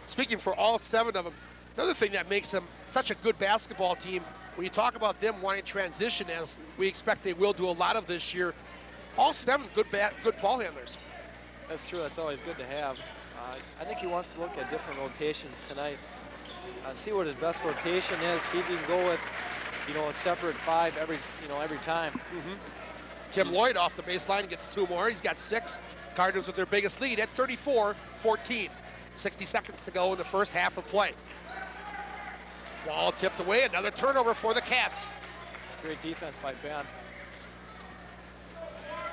S1: speaking for all 7 of them, another thing that makes them such a good basketball team, when you talk about them wanting to transition, as we expect they will do a lot of this year, all 7 good ball handlers.
S9: That's true. That's always good to have. I think he wants to look at different rotations tonight. See what his best rotation is. See if he can go with, a separate 5 every time.
S1: Tim Lloyd off the baseline gets 2 more. He's got 6. Cardinals with their biggest lead at 34-14. 60 seconds to go in the first half of play. Ball tipped away. Another turnover for the Cats.
S9: Great defense by Ben.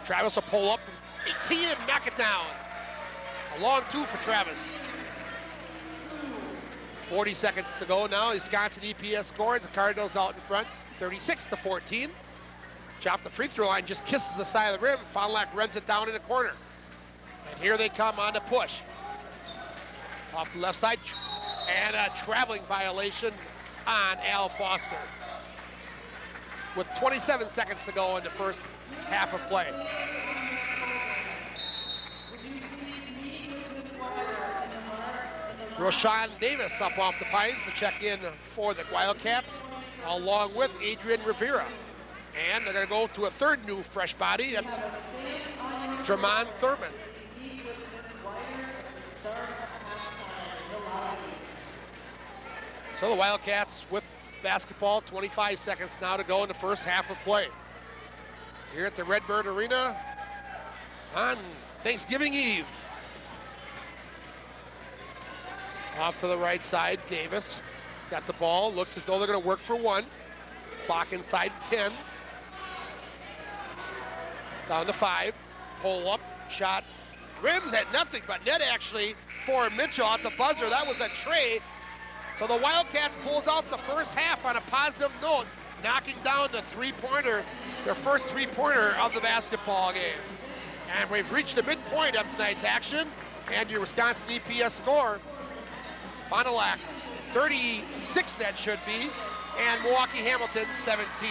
S1: Travis will pull up from 18 and knock it down. A long 2 for Travis. 40 seconds to go now. Wisconsin EPS scores. The Cardinals out in front, 36-14. Off the free throw line, just kisses the side of the rim. Fond du Lac runs it down in the corner. And here they come on the push. Off the left side, and a traveling violation on Al Foster. With 27 seconds to go in the first half of play. Roshan Davis up off the Pines to check in for the Wildcats, along with Adrian Rivera. And they're going to go to a third new fresh body. That's Jermon Thurman. So the Wildcats with basketball, 25 seconds now to go in the first half of play. Here at the Redbird Arena on Thanksgiving Eve. Off to the right side, Davis. He's got the ball, looks as though they're going to work for 1. Clock inside 10. Down to 5, pull up, shot, rims at nothing but net actually for Mitchell at the buzzer. That was a tray. So the Wildcats close out the first half on a positive note, knocking down the 3-pointer, their first 3-pointer of the basketball game. And we've reached the midpoint of tonight's action, and your Wisconsin EPS score, Fond du Lac 36 that should be, and Milwaukee Hamilton 17.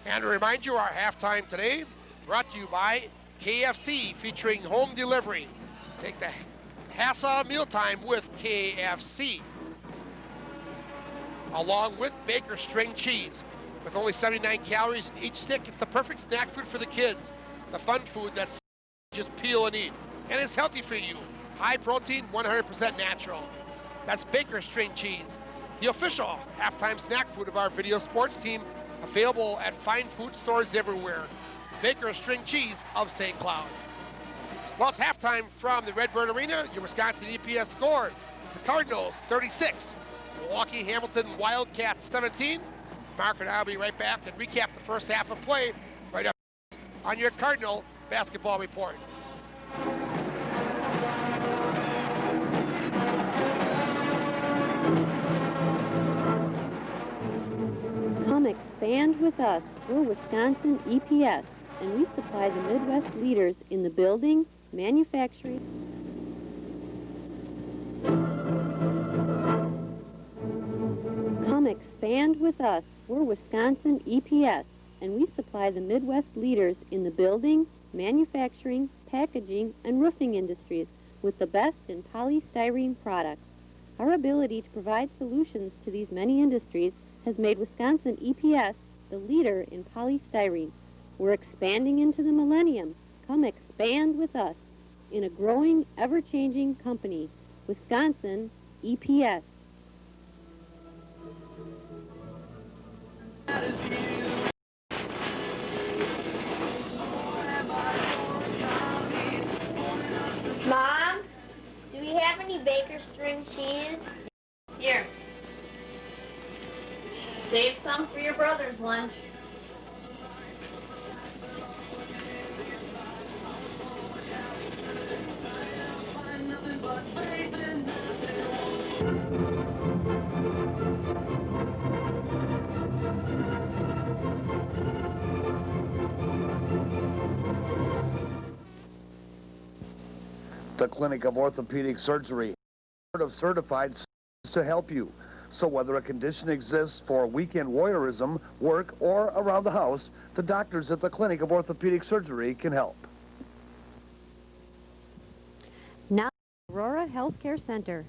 S1: And to remind you, our halftime today brought to you by KFC, featuring home delivery. Take the hassle mealtime with KFC. Along with Baker string cheese. With only 79 calories in each stick, it's the perfect snack food for the kids. The fun food that's just peel and eat. And it's healthy for you. High protein, 100% natural. That's Baker string cheese, the official halftime snack food of our video sports team, available at fine food stores everywhere. Baker string cheese of St. Cloud. Well, it's halftime from the Redbird Arena. Your Wisconsin EPS score, the Cardinals 36, Milwaukee Hamilton Wildcats 17. Mark and I will be right back and recap the first half of play right up on your Cardinal basketball report.
S2: Come expand with us. We're Wisconsin EPS, and we supply the Midwest leaders in the building, manufacturing. Come expand with us. We're Wisconsin EPS, and we supply the Midwest leaders in the building, manufacturing, packaging, and roofing industries with the best in polystyrene products. Our ability to provide solutions to these many industries has made Wisconsin EPS the leader in polystyrene. We're expanding into the millennium. Come expand with us in a growing, ever-changing company, Wisconsin EPS.
S11: Mom, do we have any Baker string cheese?
S12: Here. Save some for your brother's lunch.
S13: The Clinic of Orthopedic Surgery of certified to help you. So whether a condition exists for weekend voyeurism, work, or around the house, the doctors at the Clinic of Orthopedic Surgery can help.
S2: Now, Aurora Healthcare Center.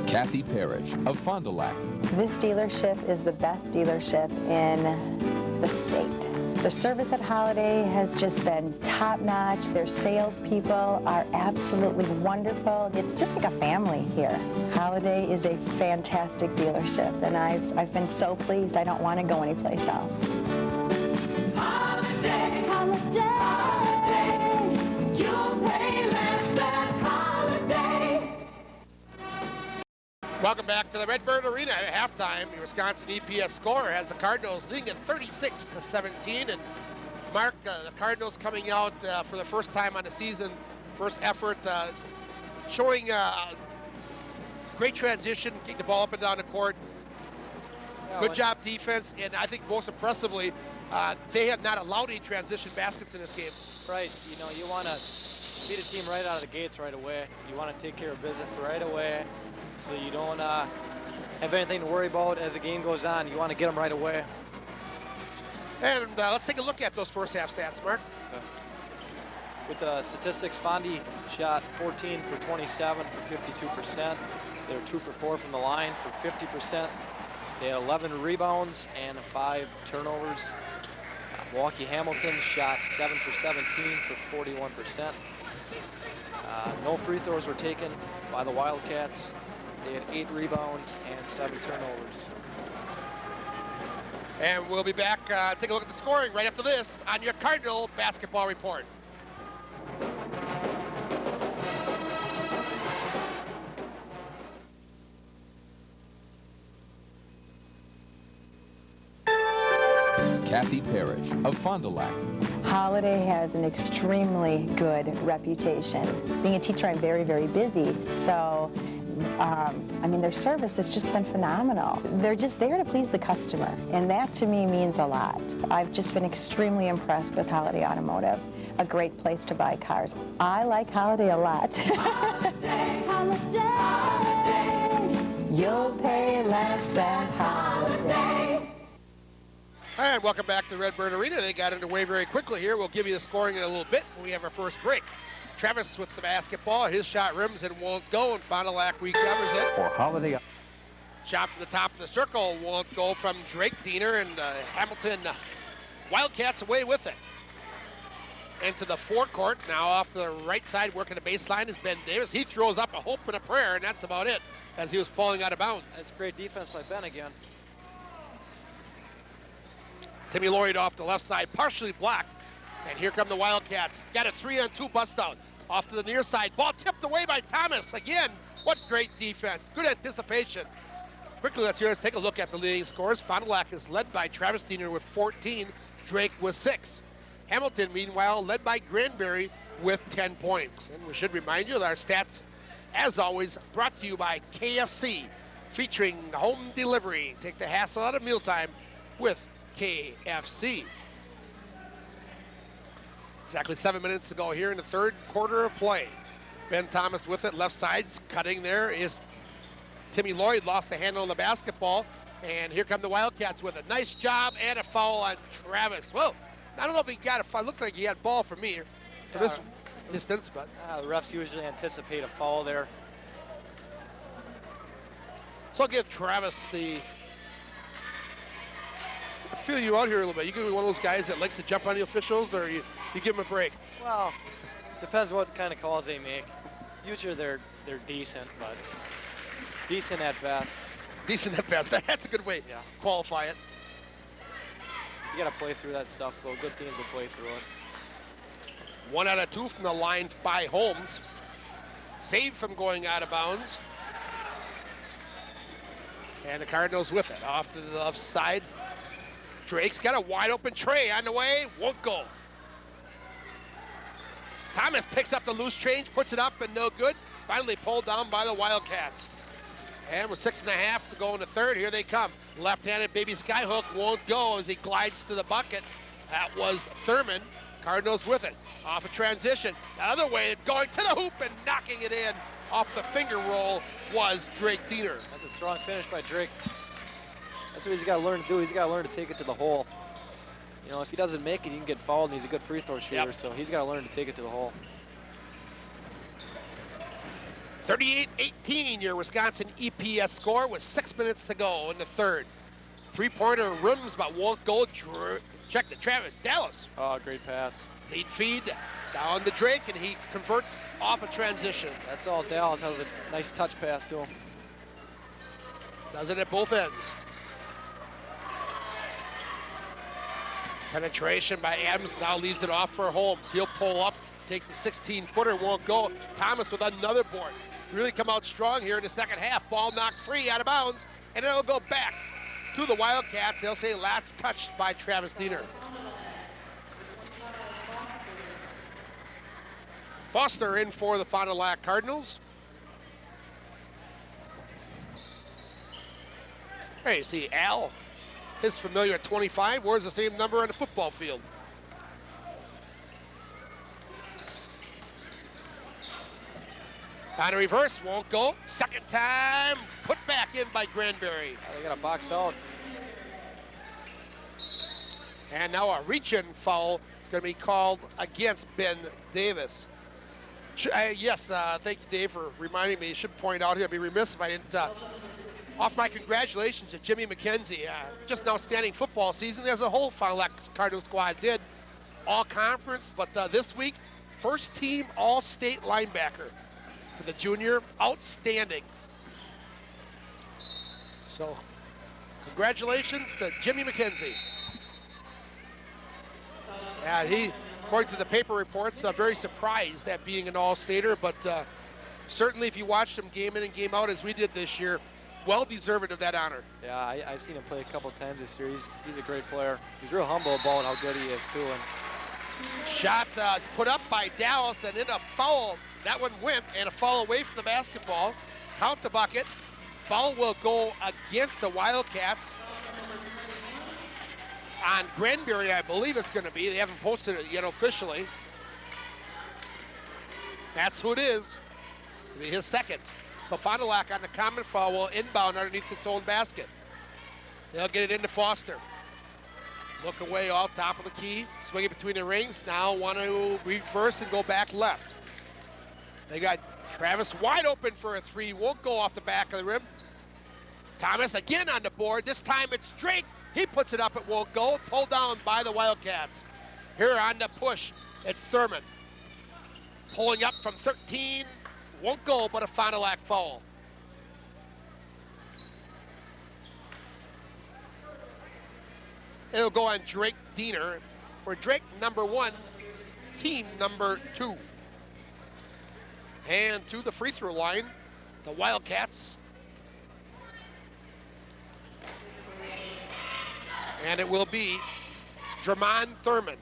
S7: Kathy Parrish of Fond du Lac.
S8: This dealership is the best dealership in the state. The service at Holiday has just been top-notch. Their salespeople are absolutely wonderful. It's just like a family here. Holiday is a fantastic dealership, and I've been so pleased. I don't want to go anyplace else.
S6: Holiday, holiday, holiday. You'll pay less at Holiday.
S1: Welcome back to the Redbird Arena at halftime. The Wisconsin EPS score has the Cardinals leading at 36-17. And Mark, the Cardinals coming out for the first time on the season, first effort, showing great transition, getting the ball up and down the court. Good job defense, and I think most impressively, they have not allowed any transition baskets in this game.
S9: Right, you know, you want to beat a team right out of the gates right away. You want to take care of business right away, so you don't have anything to worry about as the game goes on. You want to get them right away.
S1: And let's take a look at those first half stats, Mark.
S9: With the statistics, Fondy shot 14 for 27 for 52%. They were 2 for 4 from the line for 50%. They had 11 rebounds and 5 turnovers. Milwaukee Hamilton shot 7 for 17 for 41%. No free throws were taken by the Wildcats. They had 8 rebounds and 7 turnovers.
S1: And we'll be back, take a look at the scoring right after this on your Cardinal Basketball Report.
S7: Kathy Parrish of Fond du Lac.
S8: Holiday has an extremely good reputation. Being a teacher, I'm very, very busy, so I mean, their service has just been phenomenal. They're just there to please the customer, and that to me means a lot. I've just been extremely impressed with Holiday Automotive. A great place to buy cars. I like Holiday a lot.
S6: Holiday, holiday, holiday.
S8: You'll pay less at Holiday.
S1: And welcome back to Redbird Arena. They got underway very quickly here. We'll give you the scoring in a little bit when we have our first break. Travis with the basketball. His shot rims and won't go, and Fond du Lac recovers it.
S14: For Holiday.
S1: Shot from the top of the circle won't go from Drake Diener, and Hamilton Wildcats away with it. Into the forecourt, now off to the right side, working the baseline is Ben Davis. He throws up a hope and a prayer, and that's about it, as he was falling out of bounds.
S9: That's great defense by Ben again.
S1: Timmy Lloyd off the left side, partially blocked. And here come the Wildcats. Got a 3-on-2 bust down. Off to the near side. Ball tipped away by Thomas. Again, what great defense. Good anticipation. Quickly, let's take a look at the leading scores. Fond du Lac is led by Travis Diener with 14. Drake with 6. Hamilton, meanwhile, led by Granberry with 10 points. And we should remind you that our stats, as always, brought to you by KFC, featuring home delivery. Take the hassle out of mealtime with KFC. Exactly 7 minutes to go here in the third quarter of play. Ben Thomas with it, left side's cutting there is Timmy Lloyd, lost the handle of the basketball. And here come the Wildcats with a nice job and a foul on Travis. Whoa, I don't know if he got a foul. Looked like he had ball from me from this distance, but.
S9: The refs usually anticipate a foul there.
S1: So I'll give Travis the. I feel you out here a little bit. You could be one of those guys that likes to jump on the officials, or you give them a break?
S9: Well, depends what kind of calls they make. Usually they're decent, but decent at best.
S1: Decent at best. That's a good way to qualify it.
S9: You got to play through that stuff, though. Good teams will play through it.
S1: 1 out of 2 from the line by Holmes. Saved from going out of bounds. And the Cardinals with it. Off to the left side. Drake's got a wide open tray on the way. Won't go. Thomas picks up the loose change, puts it up, and no good. Finally pulled down by the Wildcats. And with 6.5 to go in the third, here they come. Left-handed baby skyhook won't go as he glides to the bucket. That was Thurman. Cardinals with it. Off a transition. The other way, going to the hoop and knocking it in off the finger roll was Drake Diener.
S9: That's a strong finish by Drake. That's what he's got to learn to do. He's got to learn to take it to the hole. You know, if he doesn't make it, he can get fouled, and he's a good free throw shooter, so he's got to learn to take it to the hole.
S1: 38-18, your Wisconsin EPS score with 6 minutes to go in the third. Three-pointer rims, but won't go. Check the Travis Dallas.
S9: Oh, great pass.
S1: Lead feed down to Drake, and he converts off a transition.
S9: That's all Dallas has a nice touch pass to him.
S1: Does it at both ends. Penetration by Adams, now leaves it off for Holmes. He'll pull up, take the 16-footer, won't go. Thomas with another board. Really come out strong here in the second half. Ball knocked free, out of bounds, and it'll go back to the Wildcats. They'll say last touched by Travis Diener. Foster in for the Fond du Lac Cardinals. There you see Al, his familiar at 25, wears the same number on the football field. On a reverse, won't go. Second time, put back in by Granberry.
S9: They got to box out.
S1: And now a reach-in foul is going to be called against Ben Davis. Yes, thank you, Dave, for reminding me. I should point out here, I'd be remiss if I didn't offer my congratulations to Jimmy McKenzie. Just an outstanding football season, as a whole Fond du Lac Cardinal squad did. All conference, but this week, first team all-state linebacker for the junior. Outstanding. So, congratulations to Jimmy McKenzie. Yeah, he, according to the paper reports, very surprised at being an all-stater, but certainly if you watched him game in and game out as we did this year, well deserved of that honor.
S9: Yeah, I've seen him play a couple times this year. He's a great player. He's real humble about how good he is, too. And
S1: shot is put up by Dallas, and in a foul. That one went, and a foul away from the basketball. Count the bucket. Foul will go against the Wildcats. On Granberry, I believe it's going to be. They haven't posted it yet officially. That's who it is. It'll be his second. So Fond du Lac on the common foul will inbound underneath its own basket. They'll get it into Foster. Look away off top of the key. Swing it between the rings. Now want to reverse and go back left. They got Travis wide open for a three. Won't go off the back of the rim. Thomas again on the board. This time it's Drake. He puts it up, it won't go. Pulled down by the Wildcats. Here on the push, it's Thurman. Pulling up from 13, won't go, but a Fond du Lac foul. It'll go on Drake Diener for Drake number 1, team number 2. And to the free throw line, the Wildcats. And it will be Jermon Thurman.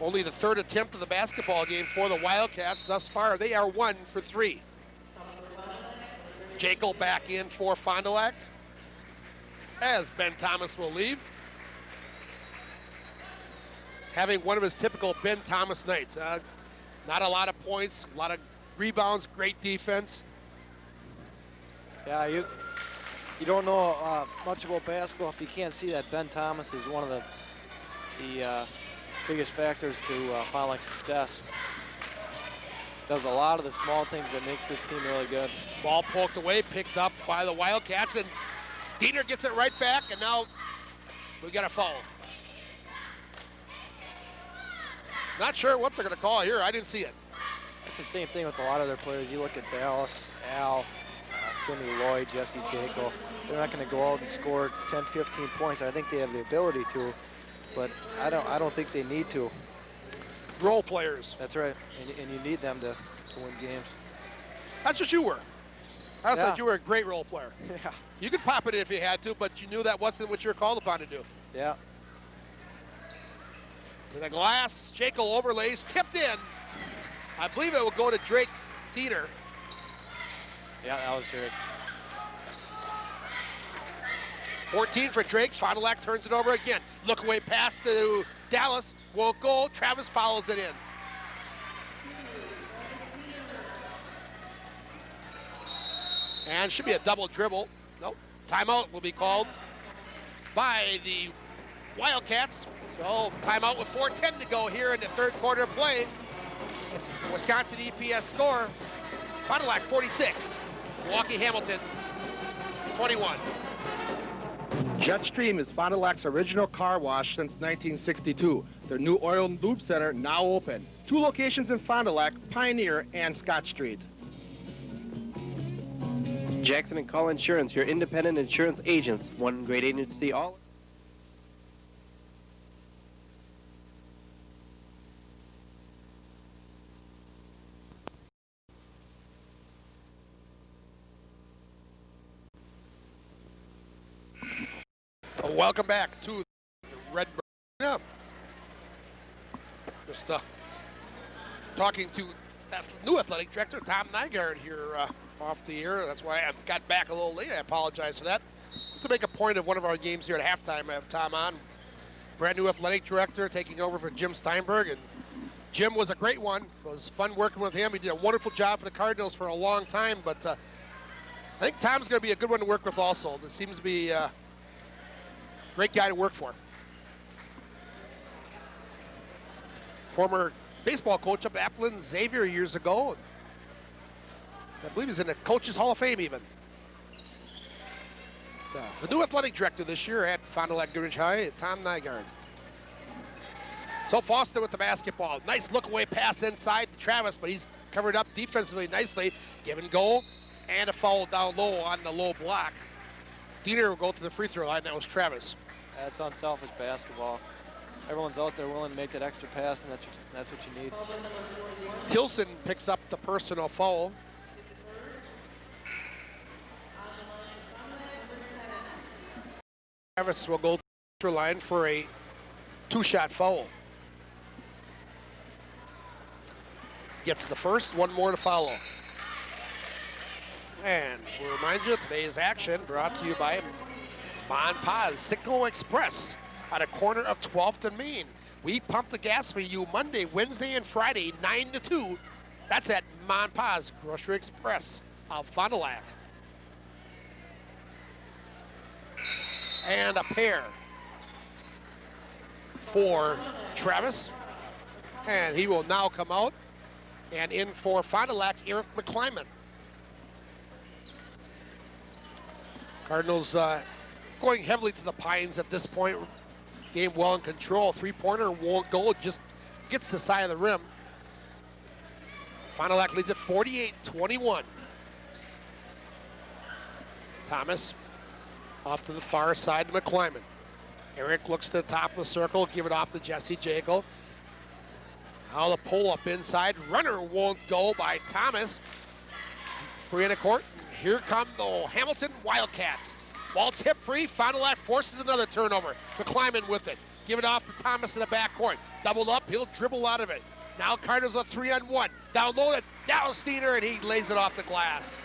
S1: Only the third attempt of the basketball game for the Wildcats thus far. They are 1 for 3. Jekyll back in for Fond du Lac, as Ben Thomas will leave. Having one of his typical Ben Thomas nights. Not a lot of points, a lot of rebounds, great defense.
S9: Yeah, you don't know much about basketball if you can't see that Ben Thomas is one of the biggest factors to Fond du Lac's success. Does a lot of the small things that makes this team really good.
S1: Ball poked away, picked up by the Wildcats, and Diener gets it right back, and now we got a foul. Not sure what they're going to call here. I didn't see it.
S9: It's the same thing with a lot of their players. You look at Dallas, Al, Timmy Lloyd, Jesse Jekyll. They're not going to go out and score 10, 15 points. I think they have the ability to, but I don't think they need to.
S1: Role players.
S9: That's right, and you need them to win games.
S1: That's what you were. I said you were a great role player.
S9: Yeah.
S1: You could pop it if you had to, but you knew that wasn't what you were called upon to do.
S9: Yeah.
S1: To the glass, Jekyll overlays, tipped in. I believe it will go to Drake Diener.
S9: Yeah, that was Drake.
S1: 14 for Drake. Fond du Lac turns it over again. Look away pass to Dallas. Won't go. Travis follows it in. And should be a double dribble. Nope. Timeout will be called by the Wildcats. So timeout with 4:10 to go here in the third quarter of play. It's Wisconsin EPS score. Fond du Lac 46. Milwaukee Hamilton 21. Jetstream is Fond du Lac's original car wash since 1962. Their new oil and lube center now open. 2 locations in Fond du Lac, Pioneer and Scott Street.
S14: Jackson and Call Insurance, your independent insurance agents. One great agency, all.
S1: Welcome back to the Redbird. Yeah. Just talking to new athletic director Tom Nygaard here off the air. That's why I got back a little late. I apologize for that. Just to make a point of one of our games here at halftime, I have Tom on. Brand new athletic director taking over for Jim Steinberg. And Jim was a great one. It was fun working with him. He did a wonderful job for the Cardinals for a long time. But I think Tom's going to be a good one to work with also. There seems to be a great guy to work for. Former baseball coach up at Appleton, Xavier, years ago. I believe he's in the Coaches Hall of Fame even. The new athletic director this year at Fond du Lac Goodrich High, Tom Nygaard. So Foster with the basketball. Nice look away pass inside to Travis, but he's covered up defensively nicely. Give and go, and a foul down low on the low block. Diener will go to the free throw line. That was Travis.
S9: That's unselfish basketball. Everyone's out there willing to make that extra pass, and that's what you need.
S1: Tilson picks up the personal foul. Travis will go to the line for a 2-shot foul. Gets the first, one more to follow. And we'll remind you, today's action brought to you by Bon Paz Signal Express on a corner of 12th and Main. We pump the gas for you Monday, Wednesday, and Friday, 9 to 2. That's at Bon Paz Grocery Express of Fond du Lac. And a pair for Travis. And he will now come out. And in for Fond du Lac, Eric McClyman. Cardinals going heavily to the Pines at this point. Game well in control. 3-pointer won't go. Just gets the side of the rim. Fond du Lac leads at 48-21. Thomas off to the far side to McClyman. Eric looks to the top of the circle. Give it off to Jesse Jagle. Now the pull up inside. Runner won't go by Thomas. Free in the court. Here come the Hamilton Wildcats. Ball tip free. Fond du Lac forces another turnover. McClyman with it. Give it off to Thomas in the backcourt. Doubled up. He'll dribble out of it. Now Cardinals a 3-on-1. Down low to Dallas Diener, and he lays it off the glass.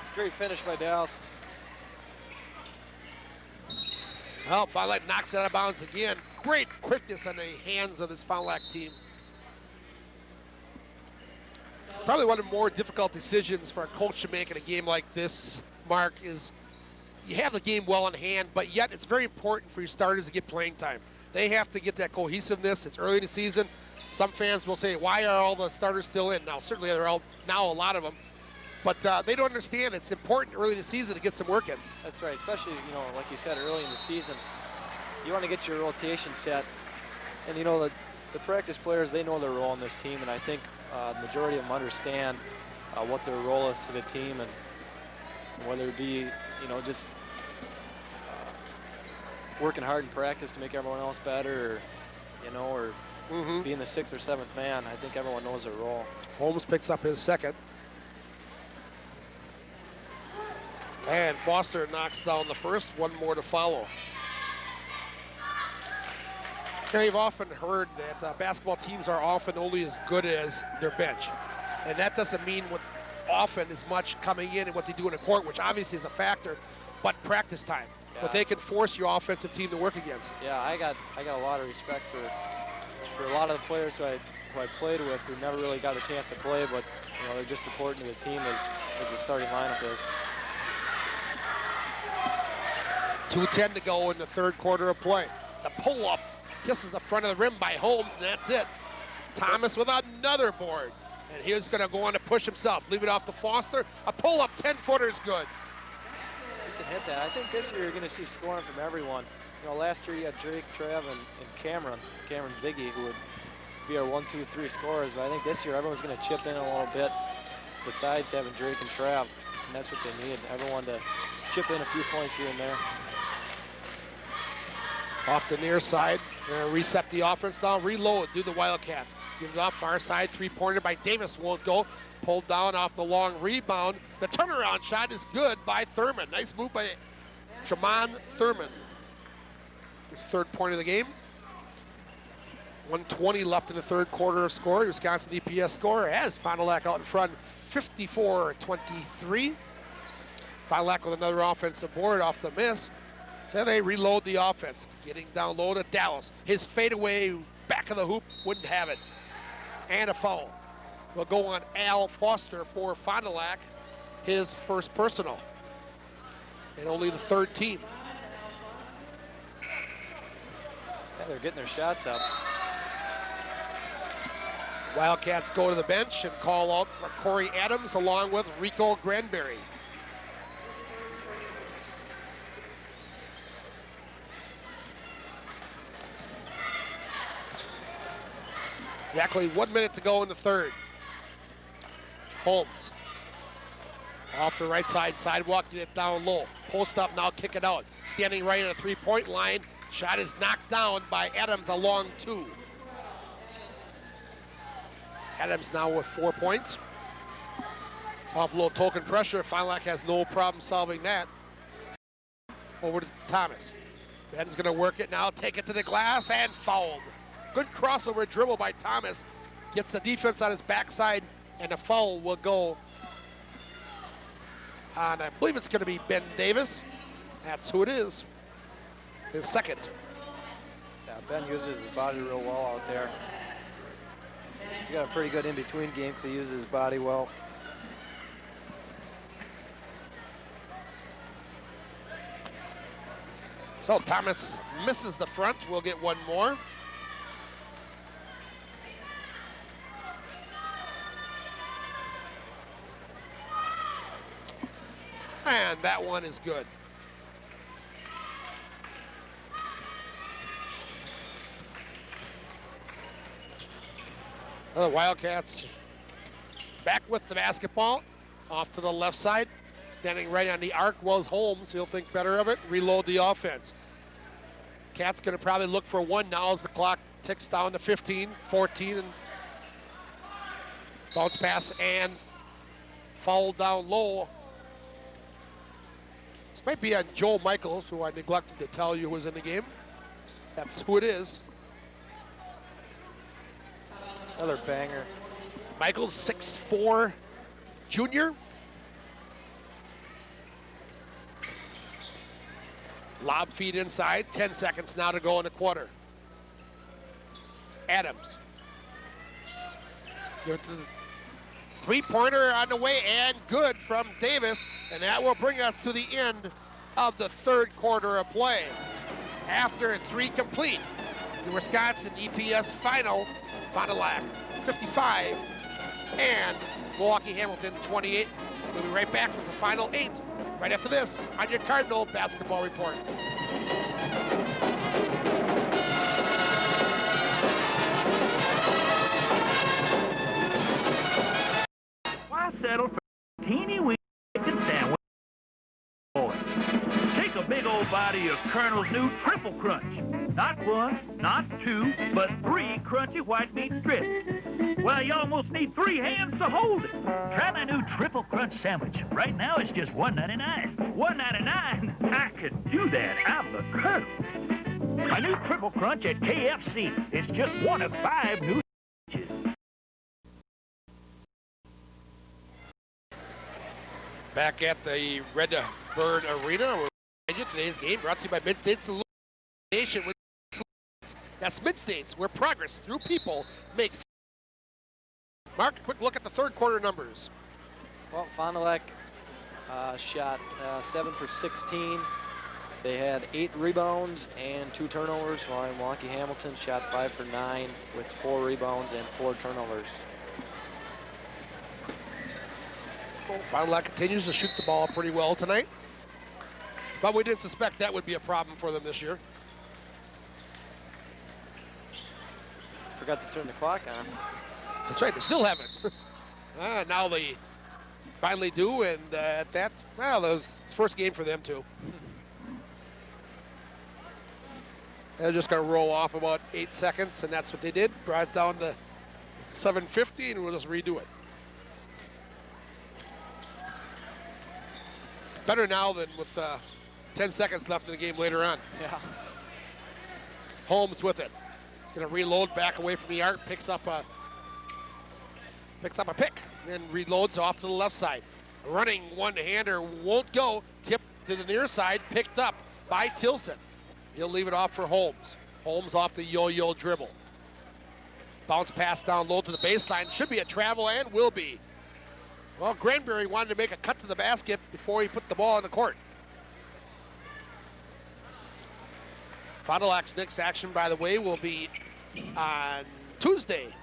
S9: It's a great finish by Dallas.
S1: Well, Fond du Lac knocks it out of bounds again. Great quickness on the hands of this Fond du Lac team. Probably one of the more difficult decisions for a coach to make in a game like this, Mark, is you have the game well in hand, but yet it's very important for your starters to get playing time. They have to get that cohesiveness. It's early in the season. Some fans will say, why are all the starters still in? Now, certainly there are now a lot of them, but they don't understand it's important early in the season to get some work in.
S9: That's right, especially, like you said, early in the season. You want to get your rotation set, and the practice players, they know their role in this team, and I think the majority of them understand what their role is to the team, and whether it be, just working hard in practice to make everyone else better, or being the 6th or 7th man. I think everyone knows their role.
S1: Holmes picks up his second. And Foster knocks down the first, one more to follow. You've often heard that basketball teams are often only as good as their bench. And that doesn't mean often as much coming in and what they do in the court, which obviously is a factor, but practice time.
S9: Yeah.
S1: What they can force your offensive team to work against.
S9: Yeah, I got a lot of respect for a lot of the players who I played with who never really got a chance to play, but you know, they're just important to the team as the starting lineup is.
S1: 2:10 to go in the third quarter of play. The pull-up kisses the front of the rim by Holmes, and that's it. Thomas with another board. And he's going to go on to push himself. Leave it off to Foster. A pull-up 10-footer is good.
S9: He can hit that. I think this year you're going to see scoring from everyone. You know, last year you had Drake, Trev, and Cameron Ziggy, who would be our 1, 2, 3 scorers. But I think this year everyone's going to chip in a little bit besides having Drake and Trev. And that's what they need, everyone to chip in a few points here and there.
S1: Off the near side, reset the offense now, reload, do the Wildcats. Give it off far side, three-pointer by Davis won't go. Pulled down off the long rebound. The turnaround shot is good by Thurman. Nice move by Jamon Thurman. His third point of the game. 1:20 left in the third quarter of score. Wisconsin EPS score has Fond du Lac out in front, 54-23. Fond du Lac with another offensive board off the miss. So they reload the offense. Getting down low to Dallas. His fadeaway back of the hoop wouldn't have it. And a foul. Will go on Al Foster for Fond du Lac, his first personal. And only the third team.
S9: Yeah, they're getting their shots up.
S1: Wildcats go to the bench and call out for Corey Adams along with Rico Granberry. Exactly 1 minute to go in the third. Holmes. Off the right side sidewalk, get it down low. Post up now, kick it out. Standing right on the three-point line. Shot is knocked down by Adams along two. Adams now with 4 points. Off a little token pressure. Fond du Lac has no problem solving that. Over to Thomas. Ben's going to work it now, take it to the glass, and fouled. Good crossover dribble by Thomas. Gets the defense on his backside, and a foul will go on, I believe it's going to be Ben Davis. That's who it is. His second.
S9: Yeah, Ben uses his body real well out there. He's got a pretty good in-between game because he uses his body well.
S1: So Thomas misses the front. We'll get one more. And that one is good. The Wildcats back with the basketball. Off to the left side. Standing right on the arc was Holmes. He'll think better of it. Reload the offense. Cats going to probably look for one now as the clock ticks down to 15, 14. And bounce pass and foul down low. This might be on Joe Michaels, who I neglected to tell you was in the game. That's who it is.
S9: Another banger.
S1: Michaels, 6'4", junior. Lob feed inside, 10 seconds now to go in the quarter. Adams. Give it to the three-pointer on the way, and good from Davis, and that will bring us to the end of the third quarter of play. After three complete, the Wisconsin EPS final, Fond du Lac 55 and Milwaukee Hamilton 28. We'll be right back with the final 8 right after this on your Cardinal Basketball Report.
S3: Why settle for teeny weeny chicken sandwich? Take a big old bite of your Colonel's new Triple Crunch. Not one, not two, but 3 crunchy white meat strips. Well, you almost need 3 hands to hold it. Try my new Triple Crunch sandwich. Right now, it's just $1.99. $1.99? I can do that. I'm the Colonel. My new Triple Crunch at KFC. It's just one of 5 new sandwiches.
S1: Back at the Red Bird Arena, we're today's game brought to you by Mid-State Solution. That's Mid-States, where progress through people makes. Mark, a quick look at the third quarter numbers.
S9: Well, Fond du Lac shot 7 for 16. They had 8 rebounds and 2 turnovers, while Milwaukee Hamilton shot 5 for 9 with 4 rebounds and 4 turnovers.
S1: Well, Fond du Lac continues to shoot the ball pretty well tonight, but we didn't suspect that would be a problem for them this year.
S9: Forgot to turn the clock on.
S1: That's right, they still haven't. Now they finally do, and at that, well, that was the first game for them too. They're just going to roll off about 8 seconds, and that's what they did. Brought it down to 7:50, and we'll just redo it. Better now than with 10 seconds left in the game later on.
S9: Yeah.
S1: Holmes with it. He's going to reload back away from the arc, picks up a pick, then reloads off to the left side. Running one-hander won't go. Tipped to the near side, picked up by Tilson. He'll leave it off for Holmes. Holmes off the yo-yo dribble. Bounce pass down low to the baseline. Should be a travel and will be. Well, Granbury wanted to make a cut to the basket before he put the ball in the court. Fond du Lac's next action, by the way, will be on Tuesday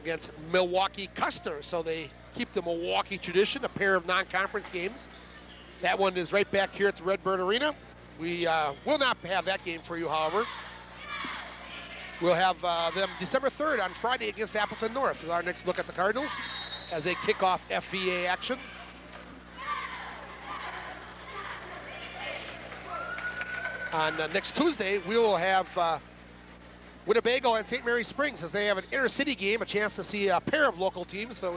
S1: against Milwaukee Custer. So they keep the Milwaukee tradition, a pair of non-conference games. That one is right back here at the Redbird Arena. We will not have that game for you, however. We'll have them December 3rd on Friday against Appleton North is our next look at the Cardinals as they kick off FVA action. On next Tuesday, we will have Winnebago and St. Mary Springs as they have an intercity game, a chance to see a pair of local teams. So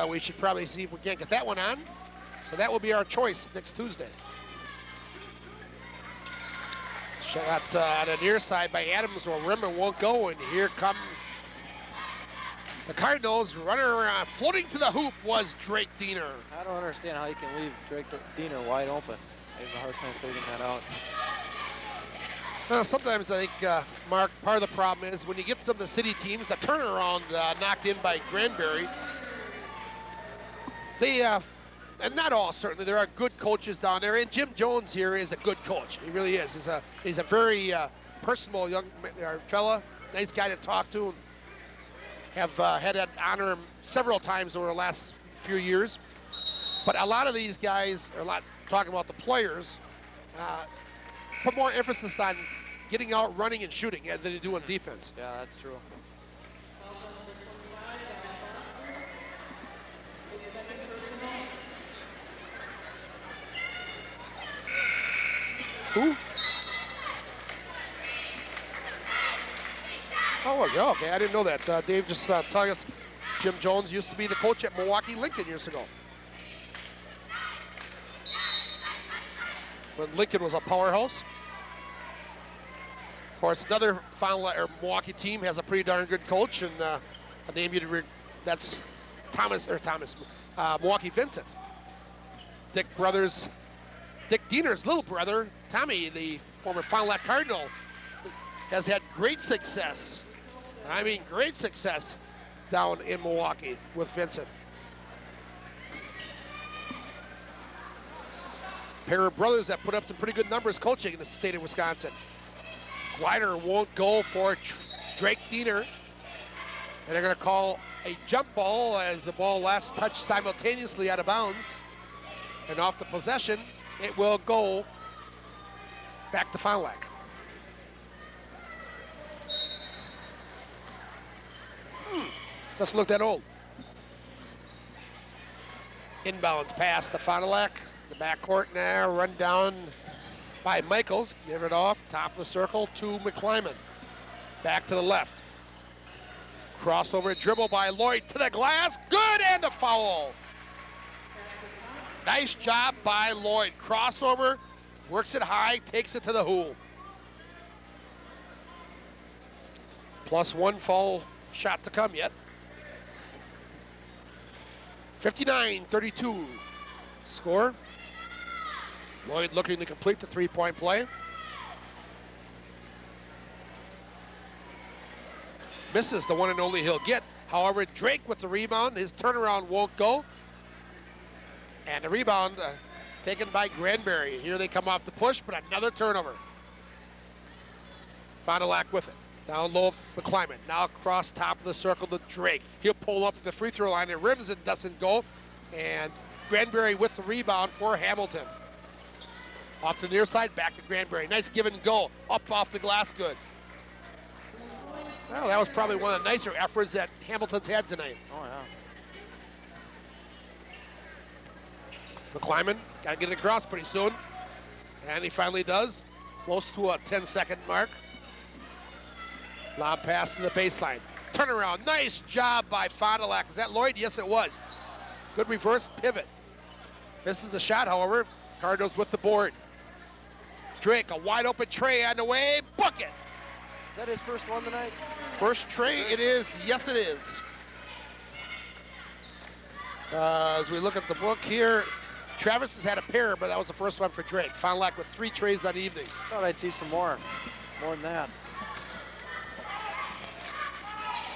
S1: we should probably see if we can't get that one on. So that will be our choice next Tuesday. Shot on the near side by Adams, or rim and won't go, and here come the Cardinals. Running around, floating to the hoop was Drake Diener.
S9: I don't understand how you can leave Drake Diener wide open. I have a hard time figuring that out.
S1: Well, sometimes I think, Mark, part of the problem is when you get some of the city teams, the turnaround knocked in by Granbury, they and not all, certainly. There are good coaches down there, and Jim Jones here is a good coach. He really is. He's a very personable young fella, nice guy to talk to. Have had that honor him several times over the last few years. But a lot of these guys, talking about the players, put more emphasis on getting out, running, and shooting than they do on defense.
S9: Yeah, that's true.
S1: Who? Oh, yeah, okay, I didn't know that. Dave just telling us Jim Jones used to be the coach at Milwaukee Lincoln years ago. When Lincoln was a powerhouse. Of course, another Milwaukee team has a pretty darn good coach, and a name that's Milwaukee Vincent. Dick Diener's little brother, Tommy, the former Fond du Lac Cardinal, has had great success. I mean, great success down in Milwaukee with Vincent. Pair of brothers that put up some pretty good numbers coaching in the state of Wisconsin. Glider won't go for Drake Diener. And they're going to call a jump ball as the ball last touched simultaneously out of bounds. And off the possession, it will go back to Fond du Lac. Doesn't look that old. Inbound pass to Fond du Lac. The backcourt now run down by Michaels. Give it off, top of the circle to McClyman. Back to the left. Crossover dribble by Lloyd to the glass. Good, and a foul. Nice job by Lloyd. Crossover, works it high, takes it to the hole. +1 foul shot to come yet. 59-32 score. Lloyd looking to complete the three-point play. Misses the one and only he'll get. However, Drake with the rebound. His turnaround won't go. And the rebound taken by Granberry. Here they come off the push, but another turnover. Fond du Lac with it. Down low, McClyman. Now across top of the circle to Drake. He'll pull up the free throw line. It rims and doesn't go. And Granberry with the rebound for Hamilton. Off to the near side, back to Granberry. Nice give and go. Up off the glass, good. Well, that was probably one of the nicer efforts that Hamilton's had tonight.
S9: Oh, yeah.
S1: McClyman got to get it across pretty soon. And he finally does. Close to a 10-second mark. Lob pass to the baseline. Turnaround. Nice job by Fond du Lac. Is that Lloyd? Yes, it was. Good reverse pivot. This is the shot, however. Cardinals with the board. Drake, a wide open tray on the way. Bucket.
S9: Is that his first one tonight?
S1: First tray, it is. Yes, it is. As we look at the book here, Travis has had a pair, but that was the first one for Drake. Fond du Lac with 3 trays on the evening.
S9: Thought I'd see some more than that.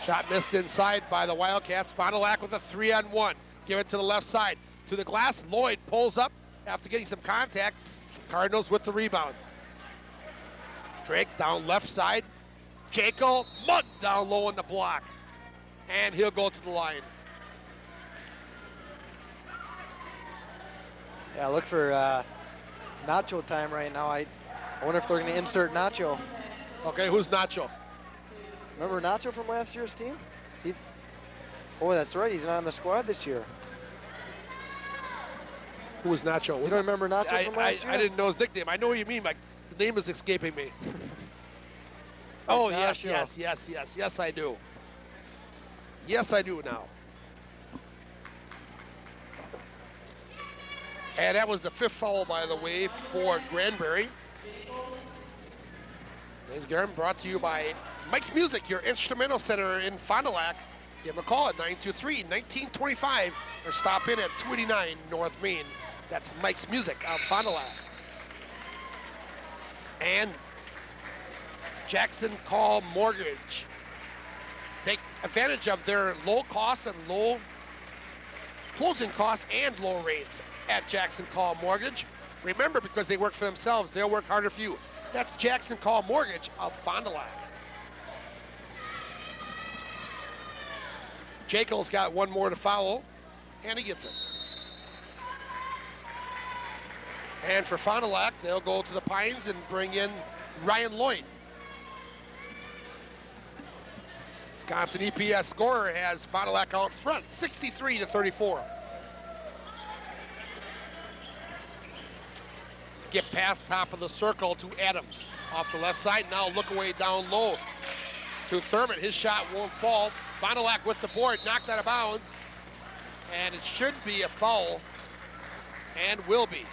S1: Shot missed inside by the Wildcats. Fond du Lac with a 3-on-1. Give it to the left side. To the glass, Lloyd pulls up after getting some contact. Cardinals with the rebound. Drake down left side. Jaco, mud down low on the block. And he'll go to the line.
S9: Yeah, look for Nacho time right now. I wonder if they're going to insert Nacho.
S1: Okay, who's Nacho?
S9: Remember Nacho from last year's team? Oh, that's right. He's not on the squad this year.
S1: Who was Nacho?
S9: You don't remember Nacho from last year?
S1: I didn't know his nickname. I know what you mean, but the name is escaping me. Oh, yes, I do. Yes, I do now. And that was the 5th foul, by the way, for Granberry. Thanks, Garen. Brought to you by Mike's Music, your instrumental center in Fond du Lac. Give them a call at 923-1925 or stop in at 289 North Main. That's Mike's Music out Fond du Lac. And Jackson Call Mortgage. Take advantage of their low costs and low closing costs and low rates at Jackson Call Mortgage. Remember, because they work for themselves, they'll work harder for you. That's Jackson Call Mortgage of Fond du Lac. Jekyll's got one more to follow, and he gets it. And for Fond du Lac, they'll go to the Pines and bring in Ryan Lloyd. Wisconsin EPS scorer has Fond du Lac out front, 63-34. Skip past top of the circle to Adams. Off the left side, now look away down low to Thurman. His shot won't fall. Fond du Lac with the board, knocked out of bounds. And it should be a foul, and will be.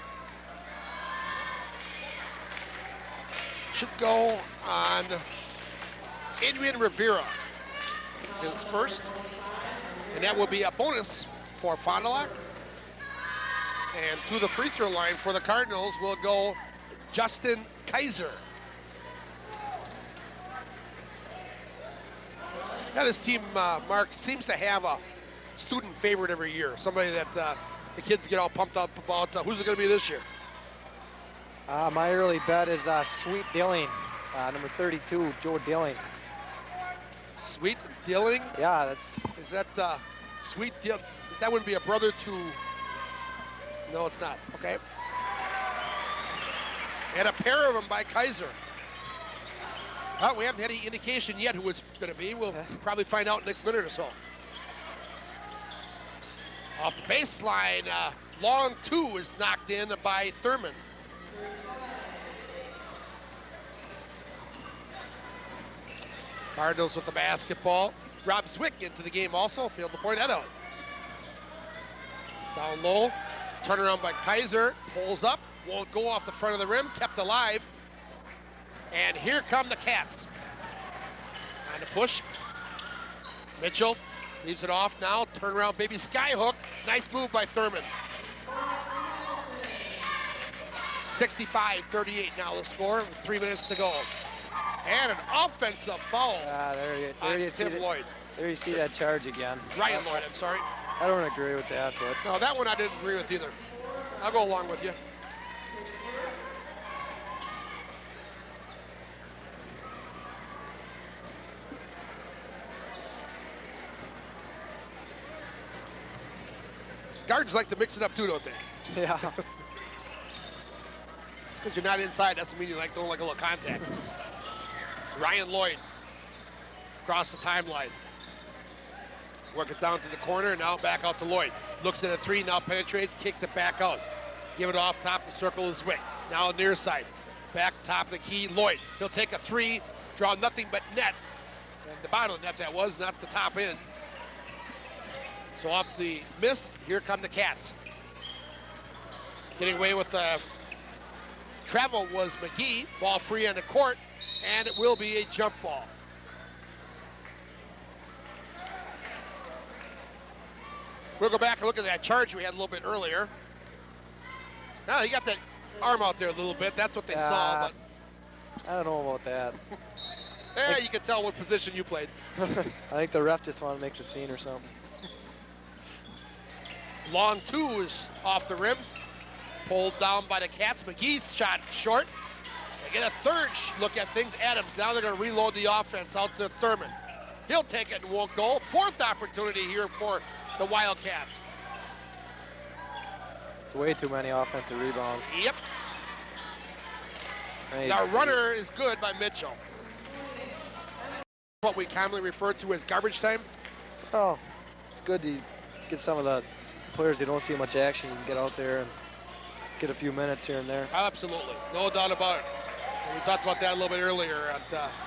S1: Should go on Adrian Rivera, his first. And that will be a bonus for Fond du Lac. And to the free throw line for the Cardinals will go Justin Kaiser. Now this team, Mark, seems to have a student favorite every year. Somebody that the kids get all pumped up about. Who's it going to be this year?
S9: My early bet is Sweet Dilling, number 32, Joe Dilling.
S1: Sweet Dilling?
S9: Yeah, that's...
S1: Is that Sweet Dilling? That wouldn't be a brother to... No, it's not. Okay. And a pair of them by Kaiser. Well, we haven't had any indication yet who it's going to be. We'll probably find out next minute or so. Off the baseline, long 2 is knocked in by Thurman. Cardinals with the basketball. Rob Zwick into the game also. Failed to point that out. Down low. Turnaround by Kaiser. Pulls up. Won't go off the front of the rim. Kept alive. And here come the Cats. On the push. Mitchell Leaves it off now, turnaround baby skyhook. Nice move by Thurman. 65-38 now the score with 3 minutes to go. And an offensive foul.
S9: There you see
S1: Tim Lloyd.
S9: There you see that charge again.
S1: Ryan Lloyd, I'm sorry.
S9: I don't agree with that, but.
S1: No, that one I didn't agree with either. I'll go along with you. Guards like to mix it up too, don't they?
S9: Yeah.
S1: Just because you're not inside doesn't mean you don't like a little contact. Ryan Lloyd across the timeline. Work it down to the corner, now back out to Lloyd. Looks at a three, now penetrates, kicks it back out. Give it off top, the circle is Zwick. Now near side. Back top of the key, Lloyd. He'll take a three, draw nothing but net. And the bottom of the net that was, not the top end. So off the miss, here come the Cats. Getting away with the travel was McGee. Ball free on the court, and it will be a jump ball. We'll go back and look at that charge we had a little bit earlier. Now he got that arm out there a little bit. That's what they saw. But
S9: I don't know about that.
S1: yeah, you can tell what position you played.
S9: I think the ref just wanted to make the scene or something.
S1: Long two is off the rim. Pulled down by the Cats. McGee's shot short. They get a third look at things. Adams, now they're going to reload the offense out to Thurman. He'll take it and won't go. Fourth opportunity here for the Wildcats.
S9: It's way too many offensive rebounds.
S1: Yep. The runner is good by Mitchell. What we commonly refer to as garbage time.
S9: Oh, it's good to get some of the players who don't see much action. You can get out there and get a few minutes here and there.
S1: Absolutely, no doubt about it. And we talked about that a little bit earlier.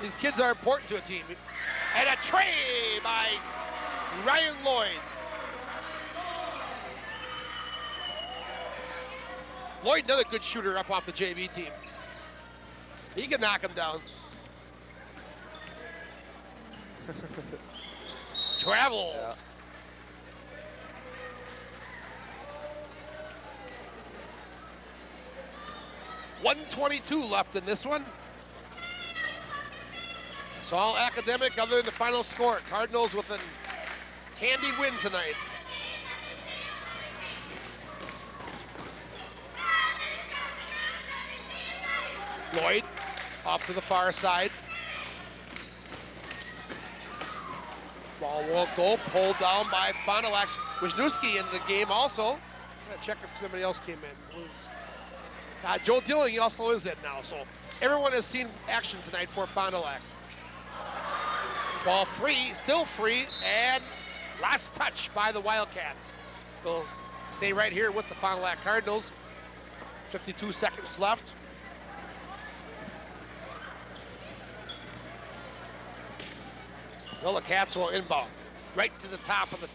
S1: These kids are important to a team. And a tray by Ryan Lloyd. Lloyd, another good shooter up off the JV team. He can knock him down. Travel.
S9: Yeah. .122 left in this one.
S1: It's all academic other than the final score. Cardinals with a handy win tonight. Lloyd off to the far side. Ball won't go. Pulled down by Fond du Lac. Wisniewski in the game also. I'm gonna check if somebody else came in. Joe Dilling also is in now. So everyone has seen action tonight for Fond du Lac. Ball free, still free, and last touch by the Wildcats. They'll stay right here with the Fond du Lac Cardinals. 52 seconds left. Well, the Cats will inbound right to the top of the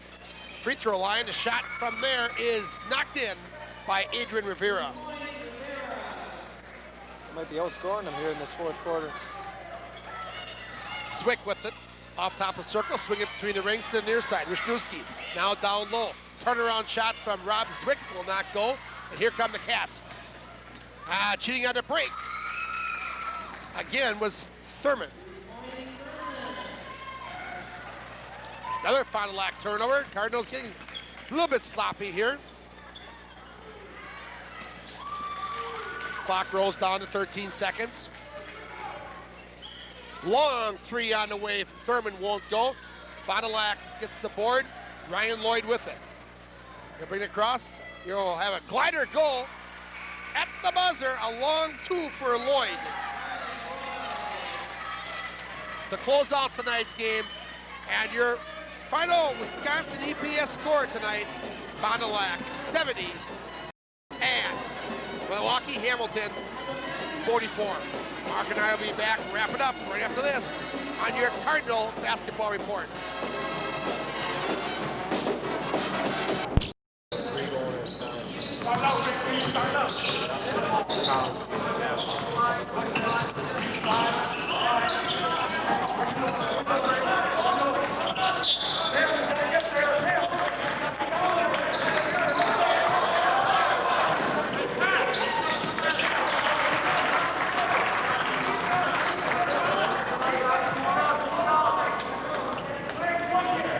S1: free throw line. The shot from there is knocked in by Adrian Rivera.
S9: Might be outscoring them here in this fourth quarter.
S1: Zwick with it. Off top of circle, swing it between the rings to the near side. Wisniewski now down low. Turnaround shot from Rob Zwick will not go. And here come the Cats. Cheating on the break. Again was Thurman. Another Fond du Lac turnover. Cardinals getting a little bit sloppy here. Clock rolls down to 13 seconds. Long three on the way. Thurman won't go. Fond du Lac gets the board. Ryan Lloyd with it. He'll bring it across. You'll have a glider goal at the buzzer. A long two for Lloyd. To close out tonight's game. And your final Wisconsin EPS score tonight, Fond du Lac 70 and Milwaukee Hamilton 44. Mark and I will be back, wrap it up right after this on your Cardinal Basketball Report.